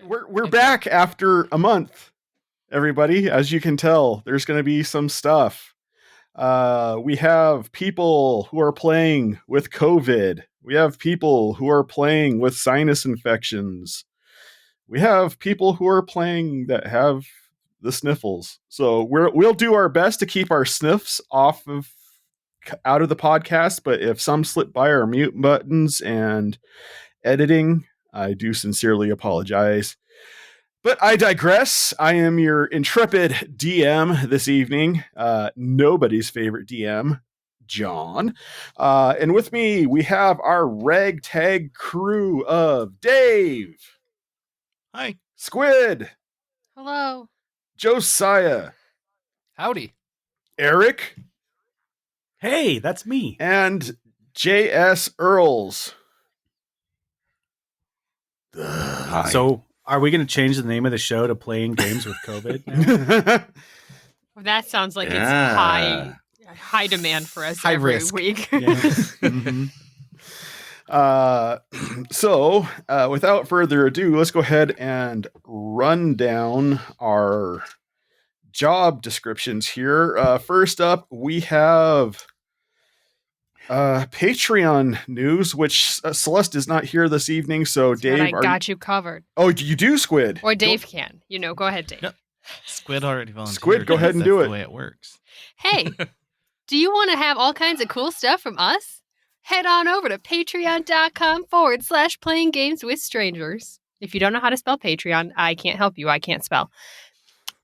We're back after a month, everybody. As you can tell, there's going to be some stuff. We have people who are playing with COVID. We have people who are playing with sinus infections. We have people who are playing that have the sniffles. So we'll do our best to keep our sniffs out of the podcast. But if some slip by our mute buttons and editing, I do sincerely apologize. But I digress. I am your intrepid DM this evening. Nobody's favorite DM, John. And with me, we have our ragtag crew of Dave. Hi. Squid. Hello. Josiah. Howdy. Eric. Hey, that's me. And J.S. Earls. Hi. So, are we going to change the name of the show to Playing Games with COVID now? That sounds like it's high demand for us High every risk. week. Mm-hmm. So, without further ado, let's go ahead and run down our job descriptions here. First up, we have Patreon news, which Celeste is not here this evening. So, Dave, I got you covered. Oh, you do, Squid? Or Dave can. Go ahead, Dave. Yep. Squid already volunteered. Squid, go ahead and do That's it. the way it works. Hey, do you want to have all kinds of cool stuff from us? Head on over to patreon.com/playing games with strangers. If you don't know how to spell Patreon, I can't help you. I can't spell.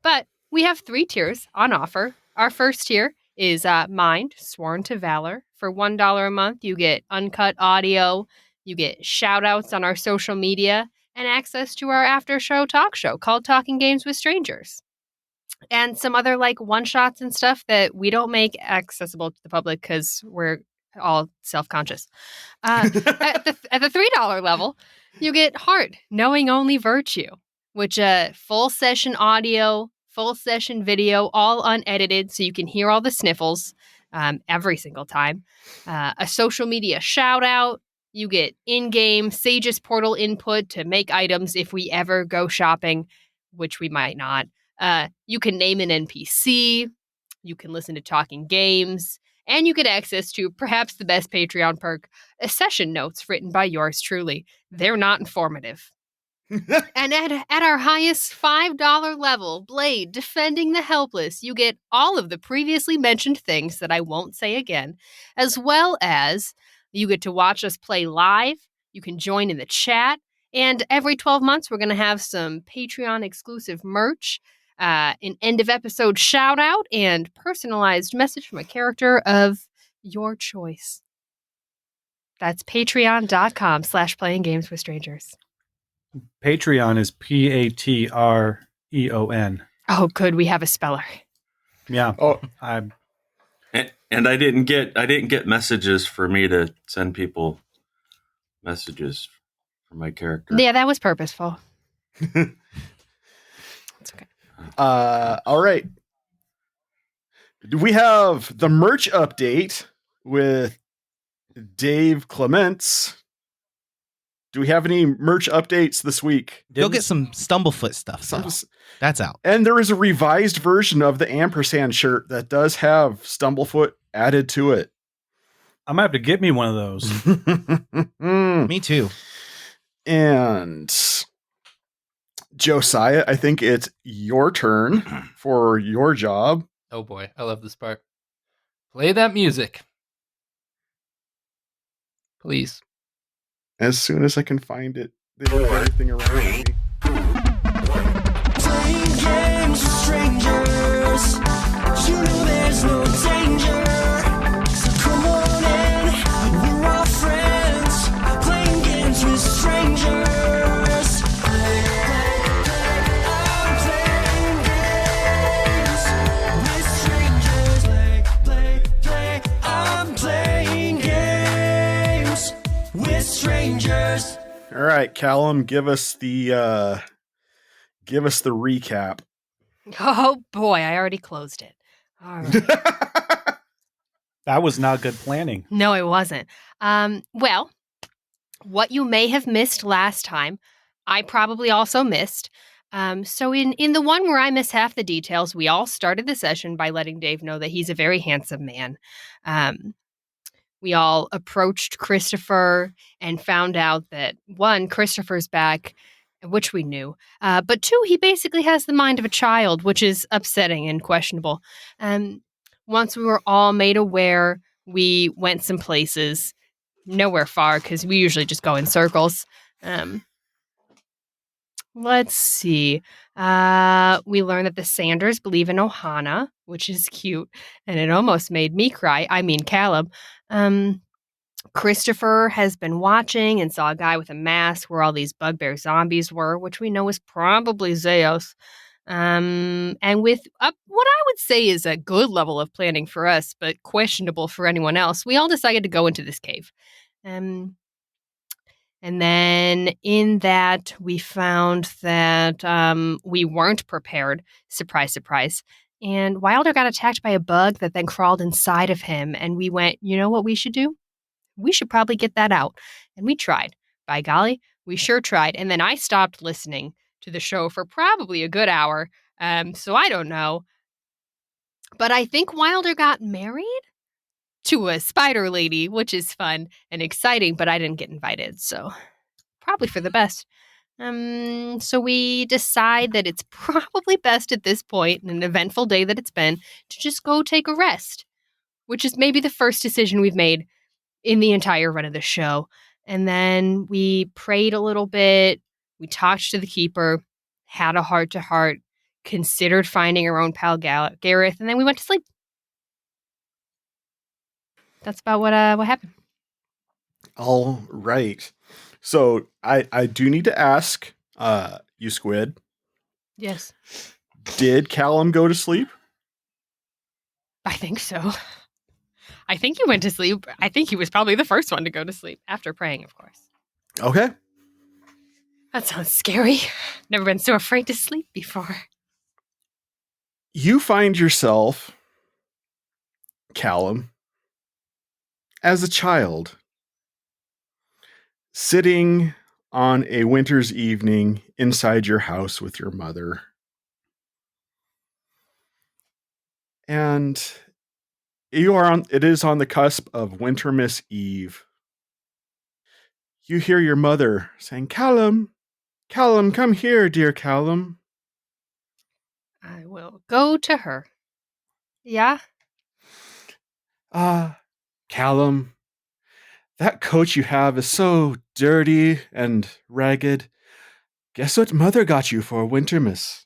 But we have 3 tiers on offer. Our first tier is Mind, Sworn to Valor. For $1 a month, you get uncut audio, you get shout-outs on our social media, and access to our after-show talk show called Talking Games with Strangers. And some other one-shots and stuff that we don't make accessible to the public because we're all self-conscious. At the $3 level, you get Heart, Knowing Only Virtue, which full session audio, full session video, all unedited, so you can hear all the sniffles every single time. A social media shout out. You get in-game Sage's portal input to make items if we ever go shopping, which we might not. You can name an NPC. You can listen to Talking Games. And you get access to perhaps the best Patreon perk, session notes written by yours truly. They're not informative. And at our highest $5 level, Blade, Defending the Helpless, you get all of the previously mentioned things that I won't say again, as well as you get to watch us play live, you can join in the chat, and every 12 months we're going to have some Patreon-exclusive merch, an end-of-episode shout-out, and personalized message from a character of your choice. That's patreon.com/playing games with strangers. Patreon is Patreon. Oh, good. We have a speller. Yeah. Oh, I'm And I didn't get messages for me to send people messages for my character. Yeah, that was purposeful. It's okay. all right. We have the merch update with Dave Clements. Do we have any merch updates this week? Go get some Stumblefoot stuff. though. That's out. And there is a revised version of the ampersand shirt that does have Stumblefoot added to it. I'm gonna have to get me one of those. Me too. And Josiah, I think it's your turn for your job. Oh boy, I love this part. Play that music. Please. As soon as I can find it, they move everything around me. Playing games with strangers, you know there's no danger. So come on in, we're all friends. Playing games with strangers. I'm playing games with strangers. Play. I'm playing games with strangers. All right, Callum, give us the recap. Oh boy, I already closed it. All right. That was not good planning. No, it wasn't. Well, what you may have missed last time, I probably also missed. So in the one where I miss half the details, we all started the session by letting Dave know that he's a very handsome man. We all approached Christopher and found out that, one, Christopher's back, which we knew, but two, he basically has the mind of a child, which is upsetting and questionable. Once we were all made aware, we went some places, nowhere far, because we usually just go in circles. Let's see. We learned that the Sanders believe in Ohana, which is cute, and it almost made me cry. I mean, Callum. Christopher has been watching and saw a guy with a mask where all these bugbear zombies were, which we know is probably Zeos. And with what I would say is a good level of planning for us, but questionable for anyone else, we all decided to go into this cave. And then in that, we found that we weren't prepared. Surprise, surprise. And Wilder got attacked by a bug that then crawled inside of him. And we went, you know what we should do? We should probably get that out. And we tried. By golly, we sure tried. And then I stopped listening to the show for probably a good hour. So I don't know. But I think Wilder got married to a spider lady, which is fun and exciting, but I didn't get invited, so probably for the best. So we decide that it's probably best at this point, in an eventful day that it's been, to just go take a rest, which is maybe the first decision we've made in the entire run of the show. And then we prayed a little bit, we talked to the keeper, had a heart-to-heart, considered finding our own pal Gareth, and then we went to sleep. That's about what happened. All right. So I do need to ask you, Squid. Yes. Did Callum go to sleep? I think so. I think he went to sleep. I think he was probably the first one to go to sleep, after praying, of course. Okay. That sounds scary. Never been so afraid to sleep before. You find yourself, Callum, as a child, sitting on a winter's evening inside your house with your mother. And it is on the cusp of Wintermas Eve. You hear your mother saying, Callum, come here, dear Callum. I will go to her. Yeah? Callum, that coat you have is so dirty and ragged. Guess what mother got you for Wintermas?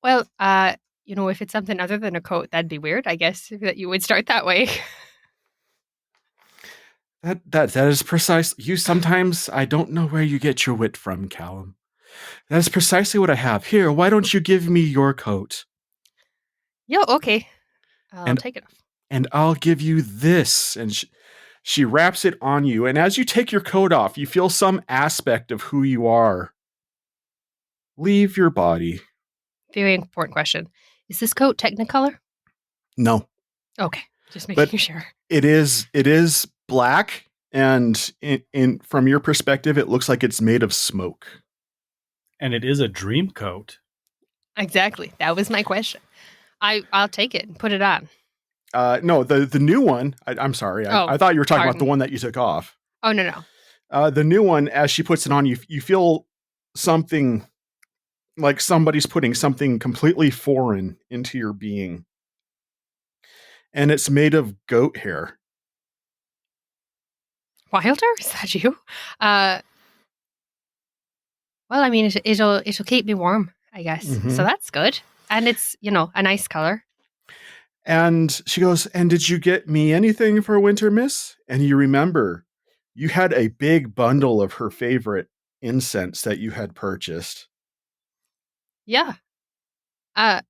Well, if it's something other than a coat, that'd be weird, I guess, that you would start that way. That is precise. Sometimes I don't know where you get your wit from, Callum. That is precisely what I have. Here, why don't you give me your coat? Yeah, okay. I'll take it off. And I'll give you this. And she wraps it on you. And as you take your coat off, you feel some aspect of who you are leave your body. Very important question. Is this coat Technicolor? No. Okay, just making sure. It is black, and in from your perspective, it looks like it's made of smoke. And it is a dream coat. Exactly. That was my question. I'll take it and put it on. No, the new one. I'm sorry. I thought you were talking about the one that you took off. Oh, no. The new one, as she puts it on, you feel something like somebody's putting something completely foreign into your being. And it's made of goat hair. Wilder? Is that you? Well, I mean, it'll keep me warm, I guess. Mm-hmm. So that's good. And it's, a nice color. And she goes, and did you get me anything for Wintermas? And you remember, you had a big bundle of her favorite incense that you had purchased. Yeah. I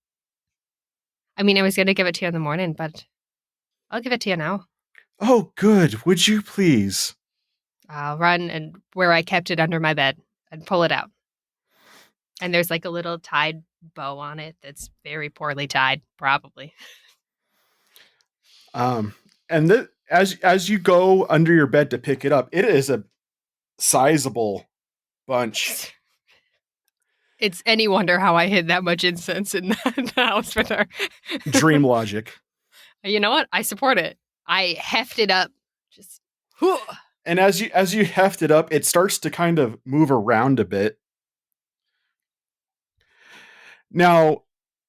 mean, I was going to give it to you in the morning, but I'll give it to you now. Oh, good. Would you please? I'll run and where I kept it under my bed and pull it out. And there's like a little tied bow on it that's very poorly tied, probably. And as you go under your bed to pick it up, it is a sizable bunch. It's any wonder how I hid that much incense in the house with her. Dream logic. You know what? I support it. I heft it up. Just. And as you heft it up, it starts to kind of move around a bit. Now,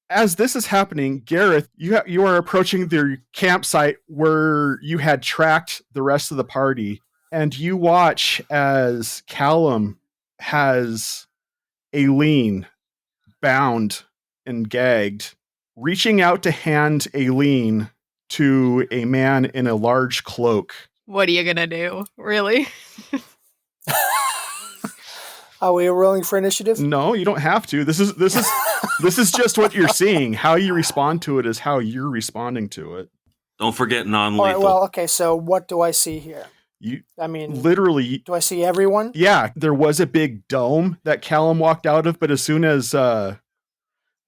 as this is happening, Gareth, you are approaching the campsite where you had tracked the rest of the party, and you watch as Callum has Aileen bound and gagged, reaching out to hand Aileen to a man in a large cloak. What are you gonna do? Really? Are we rolling for initiative? No, you don't have to. This is this is just what you're seeing. How you respond to it is how you're responding to it. Don't forget non-lethal. All right, well, okay, so what do I see here? I mean, literally, do I see everyone? Yeah, there was a big dome that Callum walked out of, but as soon as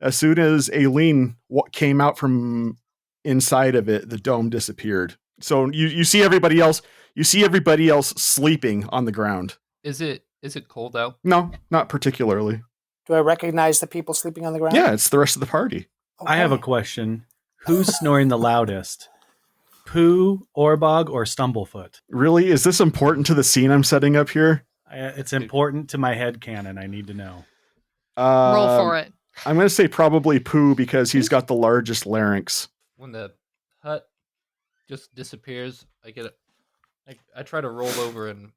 Aileen came out from inside of it, the dome disappeared. So you see everybody else. You see everybody else sleeping on the ground. Is it cold out? No, not particularly. Do I recognize the people sleeping on the ground? Yeah, it's the rest of the party. Okay. I have a question. Who's snoring the loudest? Pooh, Orbog, or Stumblefoot? Really? Is this important to the scene I'm setting up here? It's important to my headcanon. I need to know. Roll for it. I'm going to say probably Pooh because he's got the largest larynx. When the hut just disappears, I try to roll over and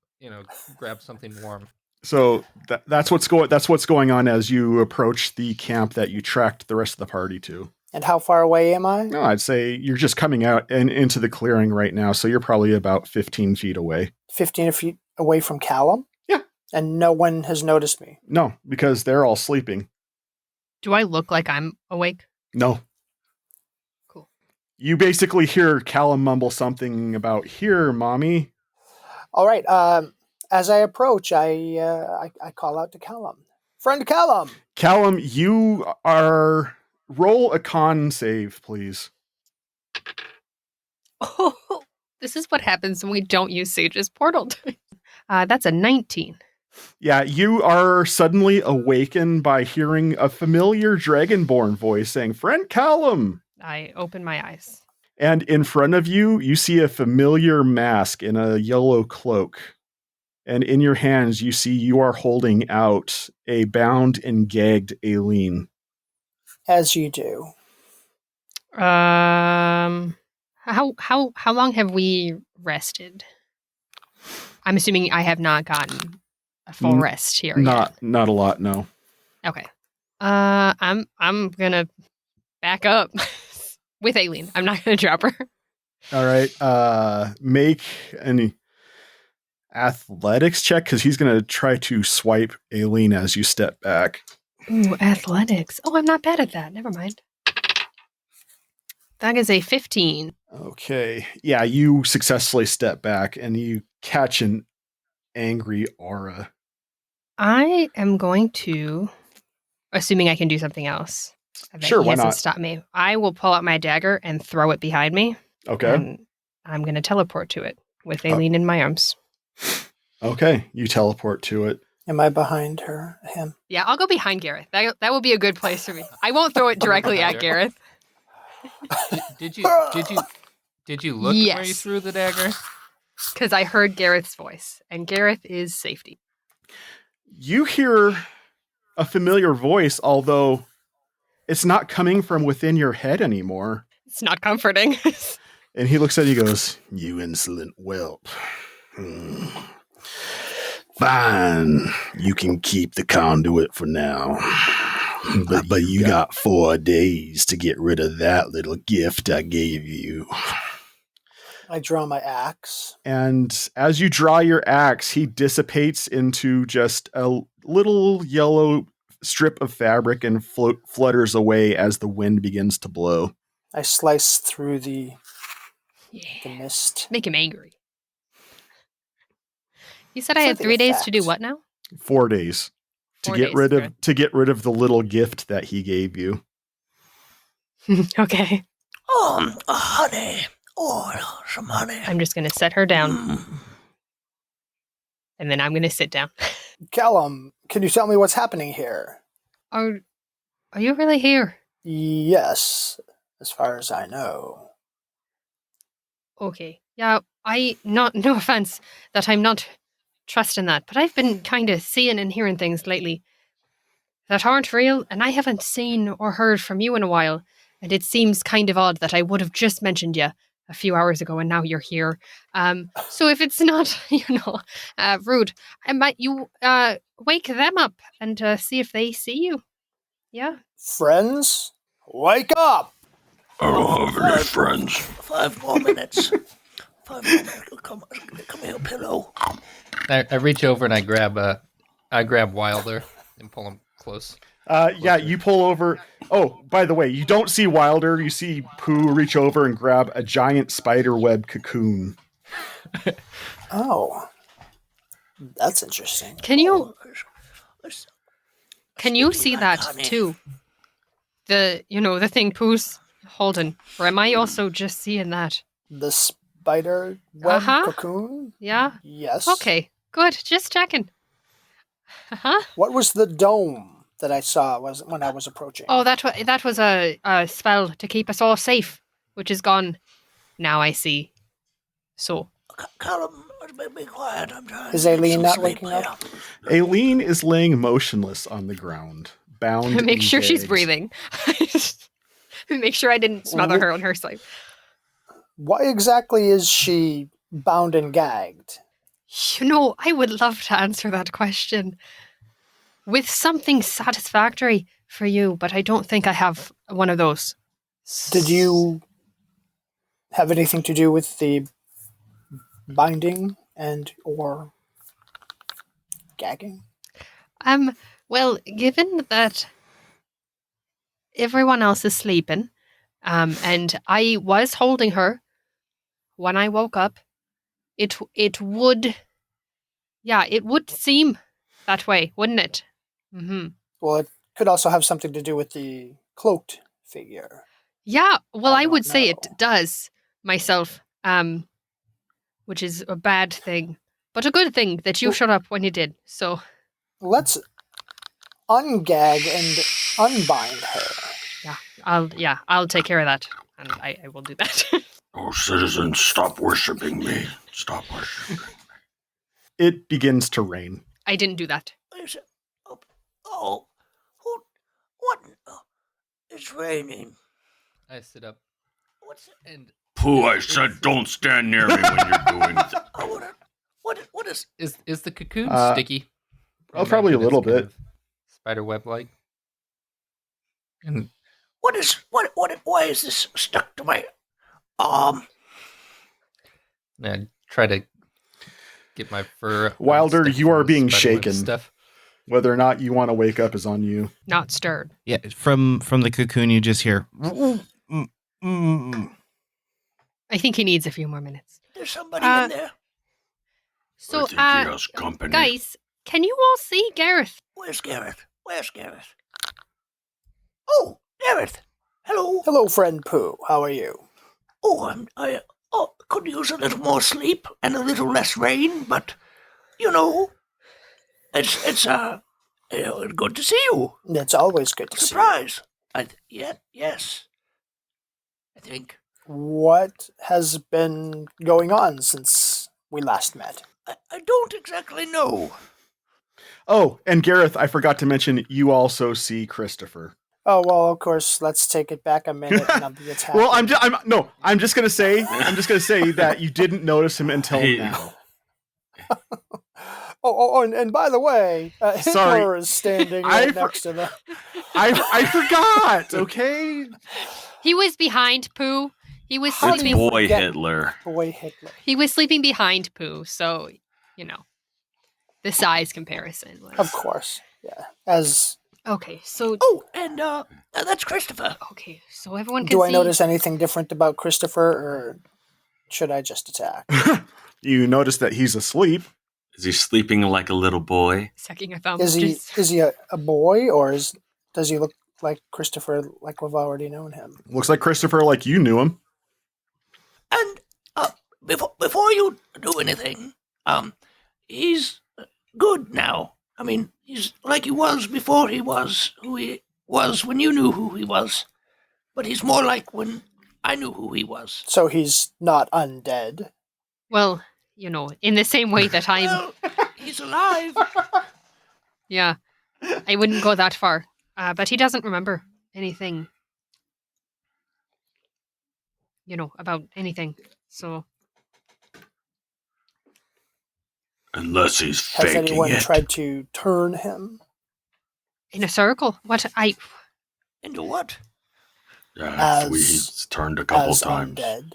grab something warm. So that's what's going on as you approach the camp that you tracked the rest of the party to. And how far away am I? No, I'd say you're just coming out and into the clearing right now, so you're probably about 15 feet away. 15 feet away from Callum? Yeah. And no one has noticed me? No, because they're all sleeping. Do I look like I'm awake? No. Cool. You basically hear Callum mumble something about, "Here, mommy." All right. As I approach, I call out to Callum. Friend Callum! Callum, you are... Roll a con save, please. Oh, this is what happens when we don't use Sage's portal. That's a 19. Yeah, you are suddenly awakened by hearing a familiar Dragonborn voice saying, "Friend Callum!" I open my eyes. And in front of you, you see a familiar mask in a yellow cloak. And in your hands, you see you are holding out a bound and gagged Aileen. As you do. How long have we rested? I'm assuming I have not gotten a full rest here yet. Not a lot, no. Okay. I'm gonna back up with Aileen. I'm not gonna drop her. All right. Make an athletics check because he's gonna try to swipe Aileen as you step back. Ooh, athletics. Oh, I'm not bad at that. Never mind. That is a 15. Okay. Yeah, you successfully step back and you catch an angry aura. I am going to, assuming I can do something else. I bet Sure, he why hasn't not? stopped me. I will pull out my dagger and throw it behind me. Okay. And I'm going to teleport to it with Aileen in my arms. Okay. You teleport to it. Am I behind him? Yeah, I'll go behind Gareth. That will be a good place for me. I won't throw it directly at Gareth. Did you look where you Yes. threw the dagger? Because I heard Gareth's voice, and Gareth is safety. You hear a familiar voice, although it's not coming from within your head anymore. It's not comforting. And he looks at you and goes, "You insolent whelp. Fine, you can keep the conduit for now. But you got 4 days to get rid of that little gift I gave you." I draw my axe. And as you draw your axe, he dissipates into just a little yellow strip of fabric and flutters away as the wind begins to blow. I slice through the Yeah. mist. Make him angry. You said I For had the 3 days to do effect. what now? 4 days to 4 get days, rid of okay. the little gift that he gave you. Okay. Honey. Oh, some honey. I'm just going to set her down. And then I'm going to sit down. Callum, can you tell me what's happening here? Are you really here? Yes, as far as I know. Okay. Yeah, no offense that I'm not trusting that, but I've been kind of seeing and hearing things lately that aren't real, and I haven't seen or heard from you in a while, and it seems kind of odd that I would have just mentioned you a few hours ago and now you're here. So if it's not, rude, might you wake them up and see if they see you? Yeah? Friends, wake up! I don't have any friends. 5 more minutes. 5 more minutes. Come here, pillow. I reach over and I grab Wilder and pull him close. Yeah, you pull over. Oh, by the way, you don't see Wilder. You see Pooh reach over and grab a giant spider web cocoon. Oh, that's interesting. Can you see that too? The thing Pooh's holding, or am I also just seeing that? The spider web cocoon? Yeah? Yes. Okay, good. Just checking. What was the dome that I saw when I was approaching? Oh, that was a spell to keep us all safe, which is gone now, I see. So. Callum, be quiet. I'm trying. Is Aileen not waking up? Aileen is laying motionless on the ground, bound. Make sure she's gagged. breathing. Make sure I didn't smother her on her side. Why exactly is she bound and gagged? I would love to answer that question with something satisfactory for you, but I don't think I have one of those. Did you have anything to do with the binding and or gagging? Well, given that everyone else is sleeping, and I was holding her when I woke up, it would seem that way, wouldn't it? Mm-hmm. Well, it could also have something to do with the cloaked figure. Yeah, well, I would don't say know. it does myself, which is a bad thing, but a good thing that you shut up when you did. So Let's ungag and unbind her. I'll take care of that, and I will do that. Oh, citizens, stop worshiping me. Stop worshiping me. It begins to rain. I didn't do that. What? It's raining. I sit up. What's it? And Pooh, I said don't stand near me when you're doing it. What is? is the cocoon sticky? Oh, probably a Imagine little it's kind bit. of spider web like. And Why is this stuck to my arm? I try to get my fur. Wilder, unstick you are from the being spider web shaken. Stuff. Whether or not you want to wake up is on you. Not stirred. Yeah, from the cocoon, you just hear. I think he needs a few more minutes. There's somebody in there. So, I think he has company. guys, can you all see Gareth? Where's Gareth? Oh, Gareth. Hello. Hello, friend Pooh. How are you? Oh, I could use a little more sleep and a little less rain, but it's good to see you. It's always good to see you. Surprise. Yes. I think. What has been going on since we last met? I don't exactly know. Oh, and Gareth, I forgot to mention, you also see Christopher. Oh, well, of course, let's take it back a minute and I'll be attacked. Well, I'm just gonna say that you didn't notice him until Hey. now. And by the way, Hitler Sorry. is standing I right for- next to the... I forgot. Okay. He was behind Pooh. He was How do sleeping. you Boy forget- Hitler. Boy Hitler. He was sleeping behind Pooh, so the size comparison was. Of course, yeah. As Okay, so Oh, and that's Christopher. okay, so everyone can do see. I notice anything different about Christopher, or should I just attack? You notice that he's asleep. Is he sleeping like a little boy? Sucking a thumb. Is he just- a boy, or does he look like Christopher, like we've already known him? Looks like Christopher, like you knew him. And before you do anything, he's good now. I mean, he's like he was before he was who he was when you knew who he was. But he's more like when I knew who he was. So he's not undead. Well, you know, in the same way that I'm. Well, he's alive. Yeah, I wouldn't go that far. But he doesn't remember anything, you know, about anything. So, Unless he's Has faking anyone it. tried to turn him? in a circle. What? Into what? He's turned a couple As times. undead.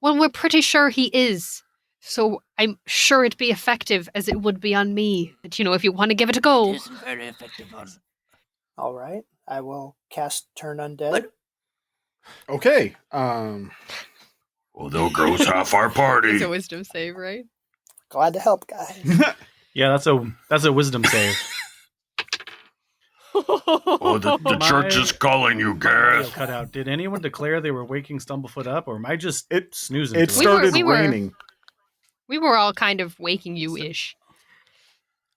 Well, we're pretty sure he is. So I'm sure it'd be effective as it would be on me. But, you know, if you want to give it a go. It isn't very effective on. All right. I will cast Turn Undead. But Okay. Well, there goes half our party. It's a wisdom save, right? Glad to help, guys. Yeah, that's a wisdom save. Oh, the church is calling you, Gareth. Cut out. Did anyone declare they were waking Stumblefoot up, or am I just snoozing? It to started we were- raining. We were all kind of waking you-ish.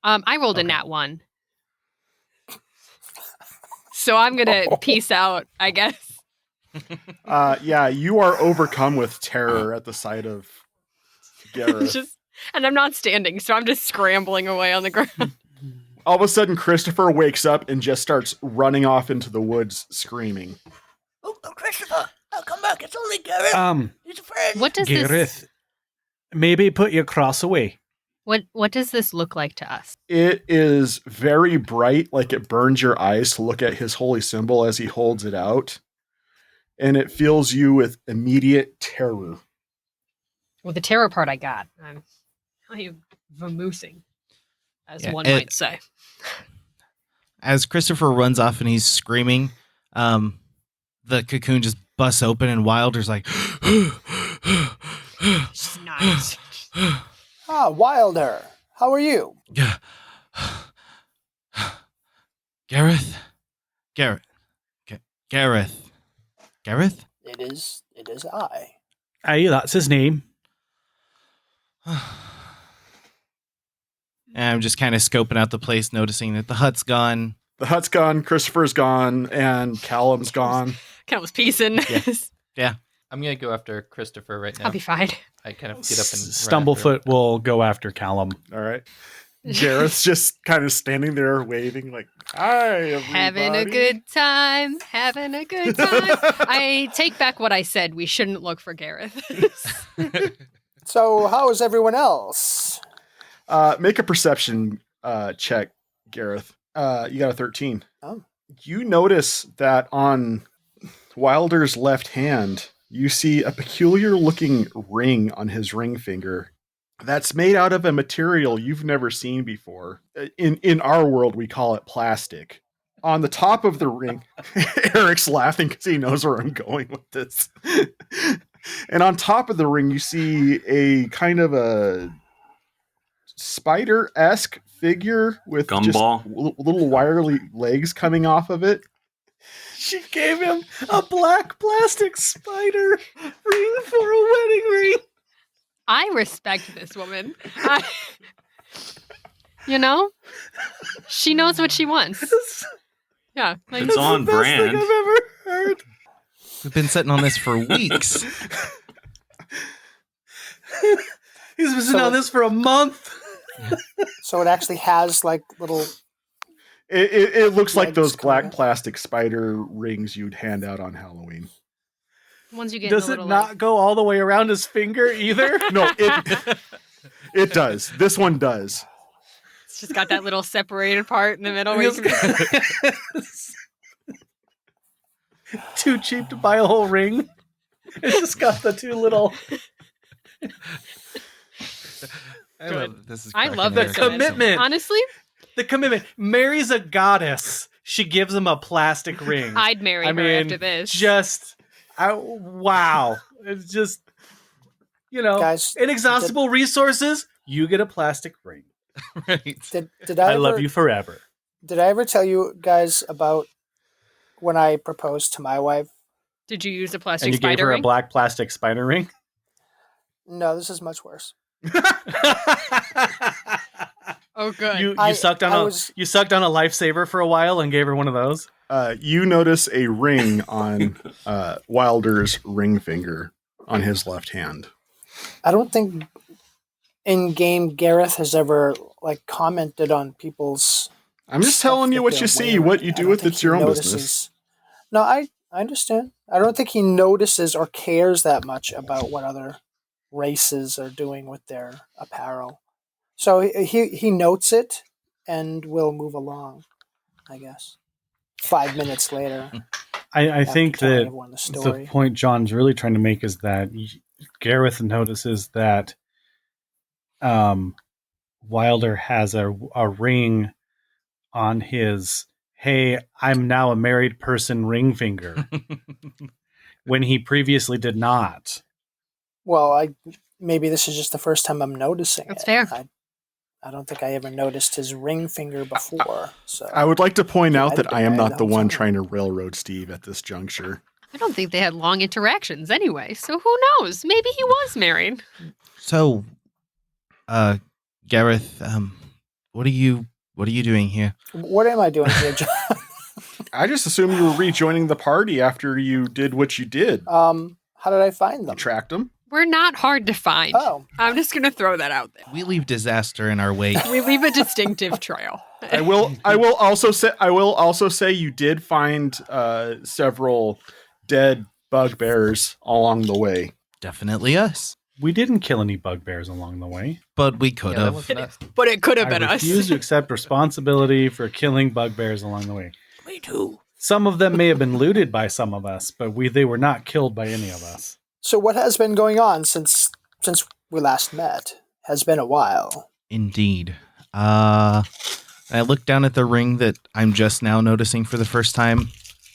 I rolled a nat 1. So I'm going to peace out, I guess. Yeah, you are overcome with terror at the sight of Gareth. And I'm not standing, so I'm just scrambling away on the ground. All of a sudden, Christopher wakes up and just starts running off into the woods, screaming. oh, Christopher, I'll come back. It's only Gareth. He's a friend. What does this Gareth, maybe put your cross away. what does this look like to us? It is very bright, like it burns your eyes to look at his holy symbol as he holds it out. And it fills you with immediate terror. Well, the terror part I got. I'm vamoosing, as one might say. As Christopher runs off and he's screaming, the cocoon just busts open and Wilder's like, Nice. Ah, Wilder. How are you? Gareth? Gareth? It is I. Aye, that's his name. And I'm just kind of scoping out the place, noticing that the hut's gone. The hut's gone, Christopher's gone, and Callum's gone. Callum's peacing. Yeah. I'm gonna go after Christopher right now. I'll be fine. I kind of get up and Stumblefoot will go after Callum. All right. Gareth's just kind of standing there waving like, hi, everybody. Having a good time. Having a good time. I take back what I said. We shouldn't look for Gareth. So, how is everyone else? Make a perception check, Gareth. You got a 13. Oh. You notice that on Wilder's left hand, you see a peculiar looking ring on his ring finger that's made out of a material you've never seen before. In our world, we call it plastic. On the top of the ring, Eric's laughing because he knows where I'm going with this. And on top of the ring, you see a kind of a spider-esque figure with Gumball? just little wiry legs coming off of it. She gave him a black plastic spider ring for a wedding ring. I respect this woman. You know? She knows what she wants. Yeah. Like, It's on brand. Thing I've ever heard. We've been sitting on this for weeks. He's been sitting on this for a month. So it actually has like little. It looks like Legs those coming black out. plastic spider rings you'd hand out on Halloween. once you get Does in it the little, not go all the way around his finger either? No, it does. This one does. it's just got that little separated part in the middle where you can Too cheap to buy a whole ring. It's just got the two little. I love The this woman. commitment. Honestly, The commitment. Mary's a goddess. She gives him a plastic ring. I'd marry her after this. Just, wow. It's just, Guys, inexhaustible resources. You get a plastic ring. Right. Did I I love ever- you forever. Did I ever tell you guys about when I proposed to my wife? Did you use a plastic And you gave spider her ring? a black plastic spider ring. No, this is much worse. Oh, good. You I sucked on was- you sucked on a lifesaver for a while and gave her one of those. You notice a ring on Wilder's ring finger on his left hand. I don't think in game Gareth has ever like commented on people's. I'm just stuff telling you that what they're you see. wearing. What you I do don't with think it's he your own notices. business. No, I understand. I don't think he notices or cares that much about what other races are doing with their apparel. So he notes it and will move along, I guess. 5 minutes later. I after think telling that everyone the the story. point John's really trying to make is that Gareth notices that Wilder has a ring on his "Hey, I'm now a married person" ring finger when he previously did not. Well, maybe this is just the first time I'm noticing That's it. fair. I don't think I ever noticed his ring finger before. So I would like to point He out might that have I been am married not the the whole one time. trying to railroad Steve at this juncture. I don't think they had long interactions anyway, so who knows? Maybe he was married. So, Gareth, what are you doing here? what am I doing here, John? I just assumed you were rejoining the party after you did what you did. How did I find You them? tracked him. We're not hard to find. Oh, I'm just going to throw that out there. We leave disaster in our wake. We leave a distinctive trail. I will also say you did find several dead bugbears along the way. Definitely us, We didn't kill any bugbears along the way. but we could Yeah, that have. wasn't us. But it could have been I us. refuse to accept responsibility for killing bugbears along the way. Me too. Some of them may have been looted by some of us, but they were not killed by any of us. so what has been going on since we last met? Has been a while. Indeed. I look down at the ring that I'm just now noticing for the first time,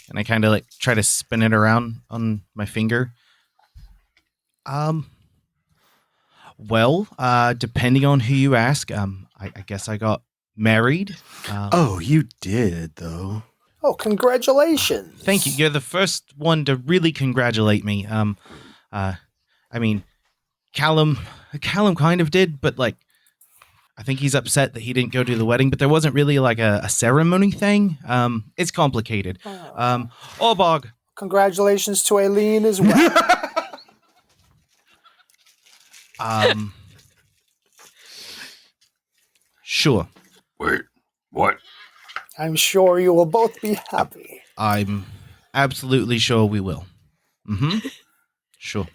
and I kind of like try to spin it around on my finger. Well, depending on who you ask, I guess I got married. Oh, you did though. Oh, congratulations! Thank you. You're the first one to really congratulate me. I mean, Callum kind of did, but like, I think he's upset that he didn't go to the wedding. But there wasn't really like a ceremony thing. It's complicated. Orbog. Congratulations to Aileen as well. Sure. Wait, what? I'm sure you will both be happy. I'm absolutely sure we will. Mm-hmm. Sure.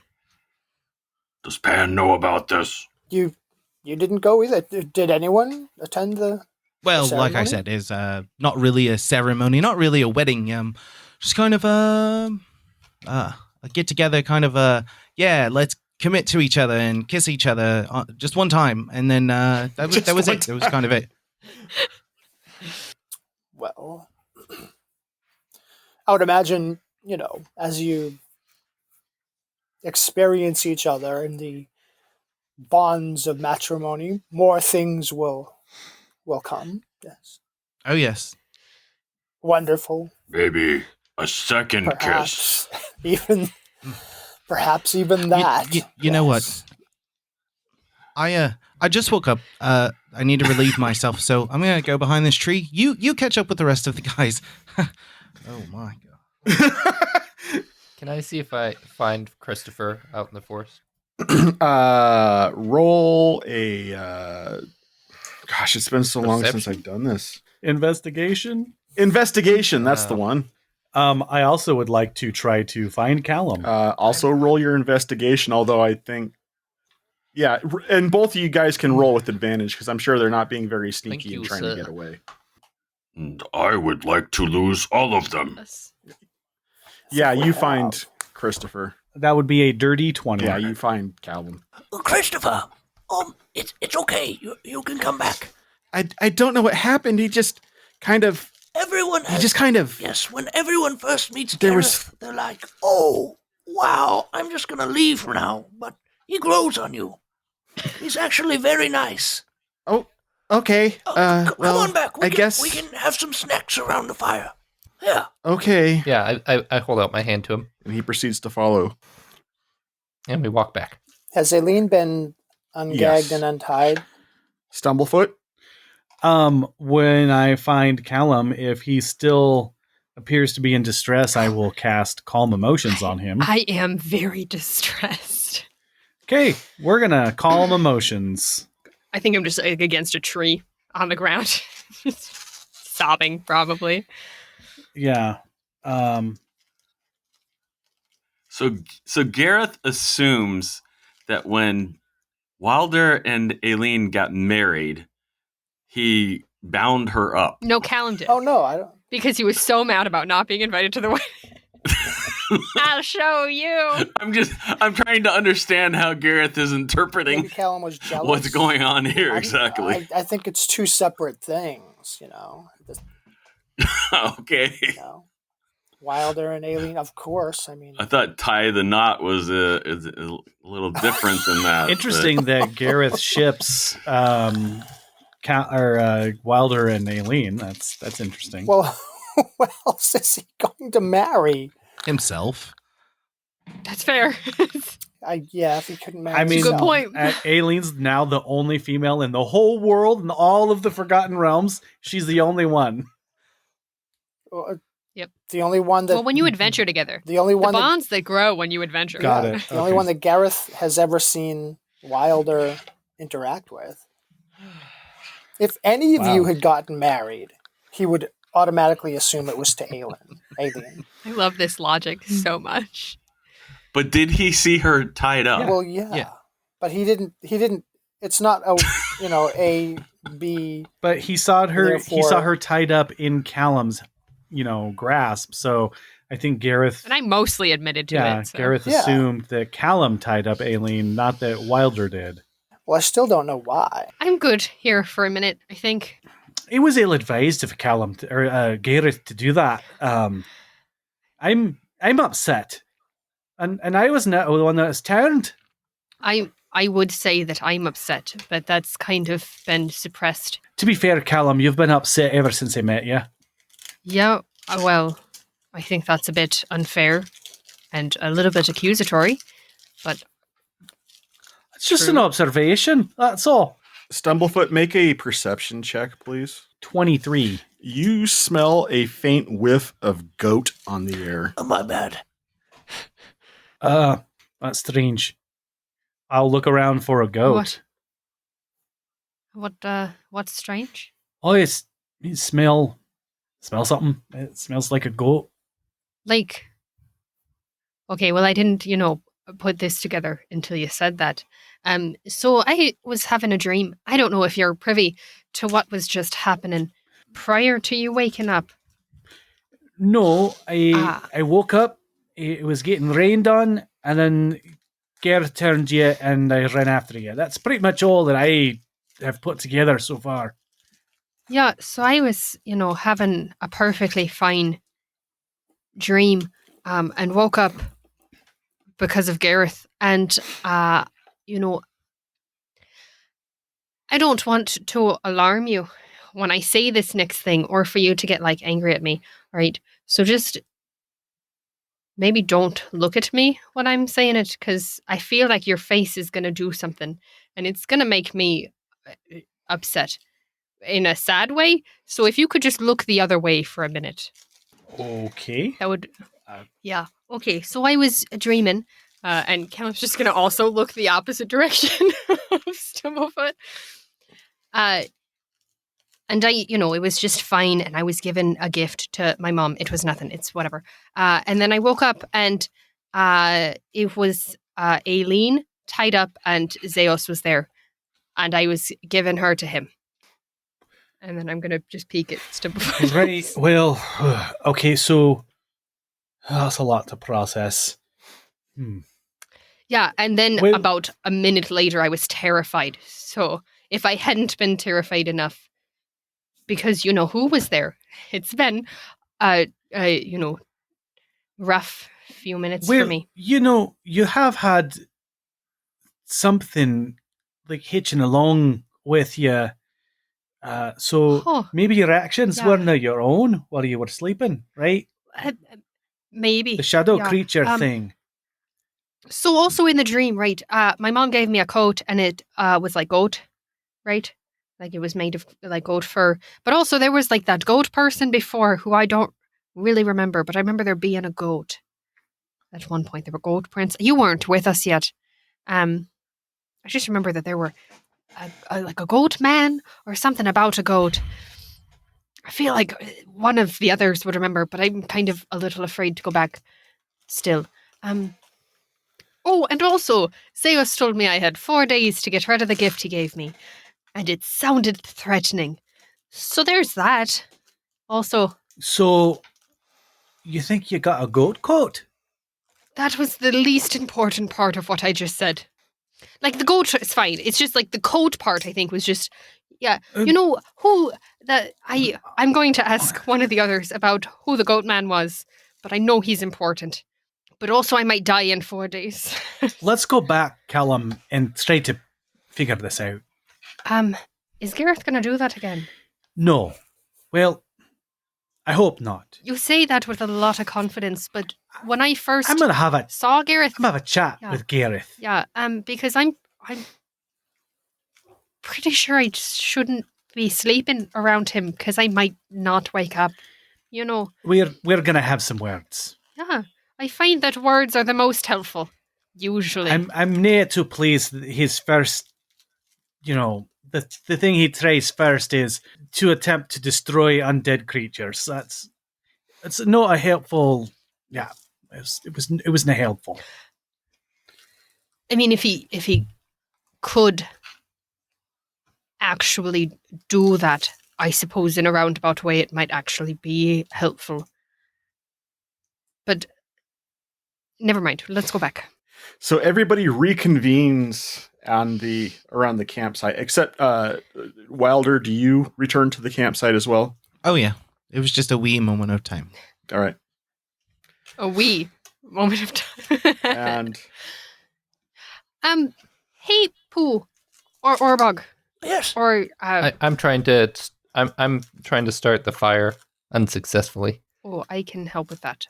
Does Pan know about this? You didn't go either. Did anyone attend the? Well, like I ceremony? said, it's not really a ceremony, not really a wedding. Just kind of a get together, kind of let's commit to each other and kiss each other just one time, and then that was it. That was kind of it. Well, I would imagine, as you experience each other in the bonds of matrimony, more things will come. Yes. Oh yes. Wonderful. Maybe a second kiss. Perhaps even that. You know what? I just woke up. I need to relieve myself, so I'm gonna go behind this tree. You catch up with the rest of the guys. Oh my god. Can I see if I find Christopher out in the forest? Roll a. Gosh, it's been so long since Perception? I've done this. Investigation? Investigation. That's the one. I also would like to try to find Callum. Also roll your investigation. Although I think, yeah, and both of you guys can roll with advantage because I'm sure they're not being very sneaky you, and trying sir. to get away. And I would like to lose all of them. Yeah, you Wow. find Christopher. That would be a dirty 20. Yeah, you find Callum. Well, Christopher, it's okay. You can come back. I don't know what happened. He just kind of. Everyone He has, just kind of. yes, when everyone first meets There Gareth, they're like, "Oh, wow, I'm just gonna leave for now." But he grows on you. He's actually very nice. Oh, okay. Come Well, on back. I guess. We can have some snacks around the fire. Yeah. Okay. Yeah, I hold out my hand to him, And he proceeds to follow. and we walk back. Has Aileen been ungagged Yes. and untied? Stumblefoot. When I find Callum, if he still appears to be in distress, I will cast Calm Emotions on him. I am very distressed. Okay, we're gonna Calm Emotions. I think I'm just like, against a tree on the ground, just sobbing, probably. Yeah. So Gareth assumes that when Wilder and Aileen got married, he bound her up. No, Callum did. Oh no, I don't. Because he was so mad about not being invited to the wedding. I'll show you. I'm trying to understand how Gareth is interpreting Maybe Callum was jealous. what's going on here exactly. I think it's two separate things. Okay. Wilder and Aileen, of course. I mean, I thought tie the knot was a little different than that. Interesting that Gareth ships Wilder and Aileen. That's interesting. well, what else is he going to marry? Himself. That's fair. If he couldn't marry. I mean, Good point. Aileen's now the only female in the whole world and all of the Forgotten Realms. She's the only one. Yep. The only one that. Well, when you adventure together, the only one the bonds that grow when you adventure. Got it. The only one that Gareth has ever seen Wilder interact with. If any of you had gotten married, he would automatically assume it was to Aileen. I love this logic so much. But did he see her tied up? Well, yeah. But he didn't. It's not a A, B. But he saw her. Therefore- He saw her tied up in Callum's, grasp. So I think Gareth. And I mostly admitted to it. So. Gareth assumed that Callum tied up Aileen, not that Wilder did. Well, I still don't know why. I'm good here for a minute, I think. It was ill-advised of Callum or Gareth to do that. I'm upset, and I was not the one that was turned. I would say that I'm upset, but that's kind of been suppressed. To be fair, Callum, you've been upset ever since I met you. Yeah, well, I think that's a bit unfair and a little bit accusatory, but It's just an observation. That's all. Stumblefoot, make a perception check, please. 23. You smell a faint whiff of goat on the air. Oh, my bad. That's strange. I'll look around for a goat. What's strange? Oh, it smell something. It smells like a goat. Like, okay, well, I didn't, put this together until you said that. So I was having a dream. I don't know if you're privy to what was just happening prior to you waking up. No, I woke up. It was getting rained on, and then Gareth turned you, and I ran after you. That's pretty much all that I have put together so far. Yeah, so I was, having a perfectly fine dream, and woke up because of Gareth. And, I don't want to alarm you when I say this next thing or for you to get angry at me. All right. So just maybe don't look at me when I'm saying it, because I feel like your face is going to do something and it's going to make me upset in a sad way. So if you could just look the other way for a minute. Okay. That would, yeah. Okay, so I was dreaming, and Callum's just going to also look the opposite direction of Stumblefoot. And it was just fine, and I was given a gift to my mom. It was nothing. It's whatever. And then I woke up, and it was Aileen tied up, and Zeus was there, and I was giving her to him. And then I'm going to just peek at Stumblefoot. Right. Well, okay, so that's a lot to process. Yeah, and then about a minute later, I was terrified. So if I hadn't been terrified enough, because who was there? It's been, rough few minutes for me. You have had something hitching along with you. So maybe your actions weren't your own while you were sleeping, right? Maybe. The shadow creature thing. So also in the dream, right? My mom gave me a coat, and it was like goat, right? like it was made of like goat fur. But also there was like that goat person before who I don't really remember, but I remember there being a goat. At one point there were goat prints. You weren't with us yet. I just remember that there were like a goat man or something about a goat. I feel like one of the others would remember, but I'm kind of a little afraid to go back still. Oh, and also, Zeus told me I had 4 days to get rid of the gift he gave me, and it sounded threatening. So there's that. Also, So, you think you got a goat coat? that was the least important part of what I just said. Like, the goat is fine. It's just like the coat part, I think, was just... Yeah, you know who that I'm going to ask one of the others about who the goat man was, but I know he's important. But also I might die in 4 days. Let's go back, Callum, and try to figure this out. Is Gareth going to do that again? No. Well, I hope not. You say that with a lot of confidence, but when I first I'm gonna have a saw Gareth, I'm gonna have a chat Yeah. with Gareth. yeah, because I'm pretty sure I just shouldn't be sleeping around him because I might not wake up. You know, We're gonna have some words. yeah. I find that words are the most helpful, usually. I'm near to please his first. You know, the thing he tries first is to attempt to destroy undead creatures. It's not a helpful. Yeah, it wasn't helpful. I mean, if he could actually do that, I suppose in a roundabout way it might actually be helpful. But never mind. Let's go back. So everybody reconvenes around the campsite, except Wilder. Do you return to the campsite as well? Oh yeah, it was just a wee moment of time. All right. A wee moment of time. And hey Pooh or Orbog. Yes. Or I'm trying to start the fire unsuccessfully. oh, I can help with that.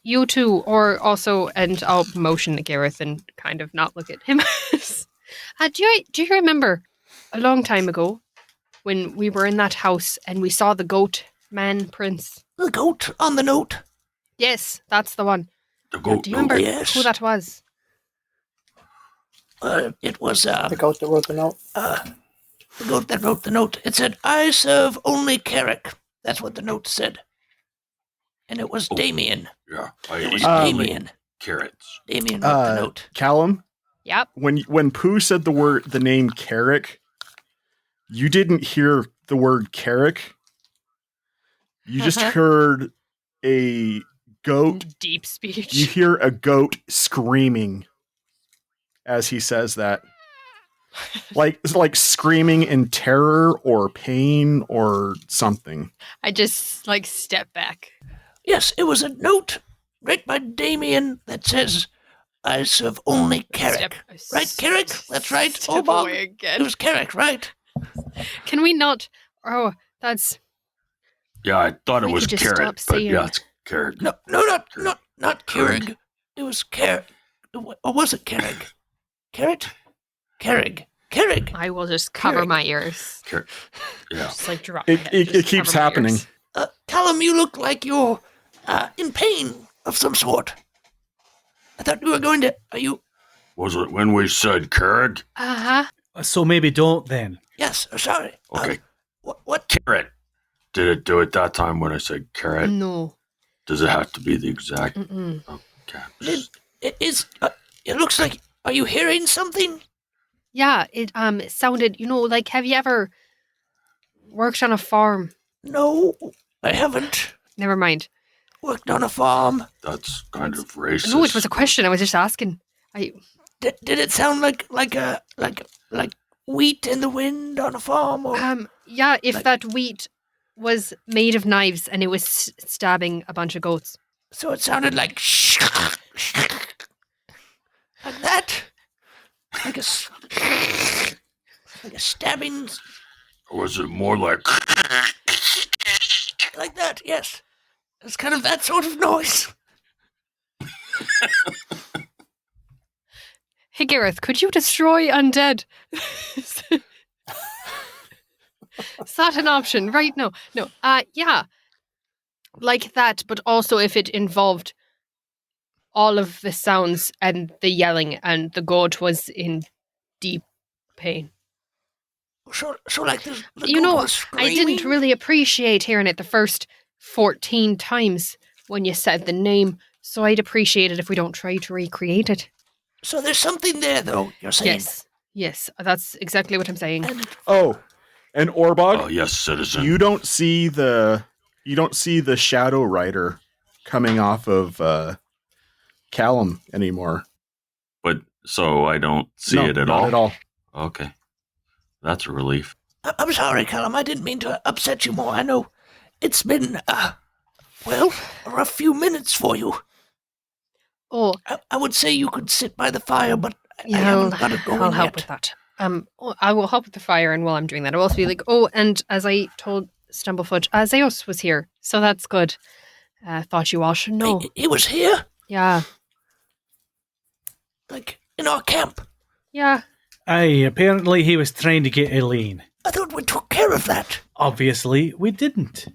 You two, or also, and I'll motion to Gareth and kind of not look at him. Do you remember a long time ago when we were in that house and we saw the goat man prince? The goat on the note. Yes, that's the one. The goat. Do you remember Yes. who that was? It was The goat that wrote the note. the goat that wrote the note. It said, "I serve only Carrick." That's what the note said. And it was Damien. Yeah. It was Um, Damien. Carrots. Damien wrote the note. Callum, Yep. when Pooh said the name Carrick, you didn't hear the word Carrick. You just heard a goat. Deep speech. You hear a goat screaming as he says that. like screaming in terror or pain or something. I just like step back. Yes, it was a note written by Damien that says, "I serve only Carrick." Right, Carrick? That's right. Step Bob. away It again. was Carrick, right? Can we not? Oh, that's. Yeah, I thought it We was could just carrot, stop but saying- yeah, it's carrot. No, not Carrick. It was Carrick. Or was it Carrick? Carrot? Carrick. I will just cover Carrick. my ears. Carrot. Yeah. Just like drop my It head. it, just it keeps cover my happening. ears. Callum, you look like you're in pain of some sort. I thought you were going to. Are you? Was it when we said carrot? Uh-huh. So maybe don't then. Yes. Sorry. Okay. What? Carrot. Did it do it that time when I said carrot? No. Does it have to be the exact? Mm-mm. Okay. It is. It looks like. Are you hearing something? Yeah, it sounded, like, have you ever worked on a farm? No, I haven't Never mind. worked on a farm. That's kind of racist. No, it was a question. I was just asking. Did it sound like wheat in the wind on a farm? Or Yeah, if Like- that wheat was made of knives and it was stabbing a bunch of goats. so it sounded like like that, like a stabbing, Or was it more like? like that. Yes, it's kind of that sort of noise. Hey, Gareth, could you destroy undead? Is that an option? Right? No. Yeah. Like that, but also if it involved all of the sounds and the yelling and the goat was in deep pain. So like the You goat know, was I didn't screaming? really appreciate hearing it the first 14 times when you said the name, so I'd appreciate it if we don't try to recreate it. So there's something there, though, you're saying? Yes, that's exactly what I'm saying. Oh, and Orbog. Oh yes, citizen. You don't see the Shadow Rider coming off of Callum anymore. But so I don't see it at not all. At all. Okay, that's a relief. I'm sorry, Callum. I didn't mean to upset you more. I know it's been, a rough few minutes for you. Oh, I would say you could sit by the fire, but yeah, I haven't got it going I'll help yet. with that. I will help with the fire, and while I'm doing that, I will also be like, oh, and as I told Stumblefoot, Zeus was here, so that's good. Thought you all should know. He was here? Yeah. Like, in our camp? Yeah. Aye, apparently he was trying to get Elaine. I thought we took care of that. Obviously, we didn't.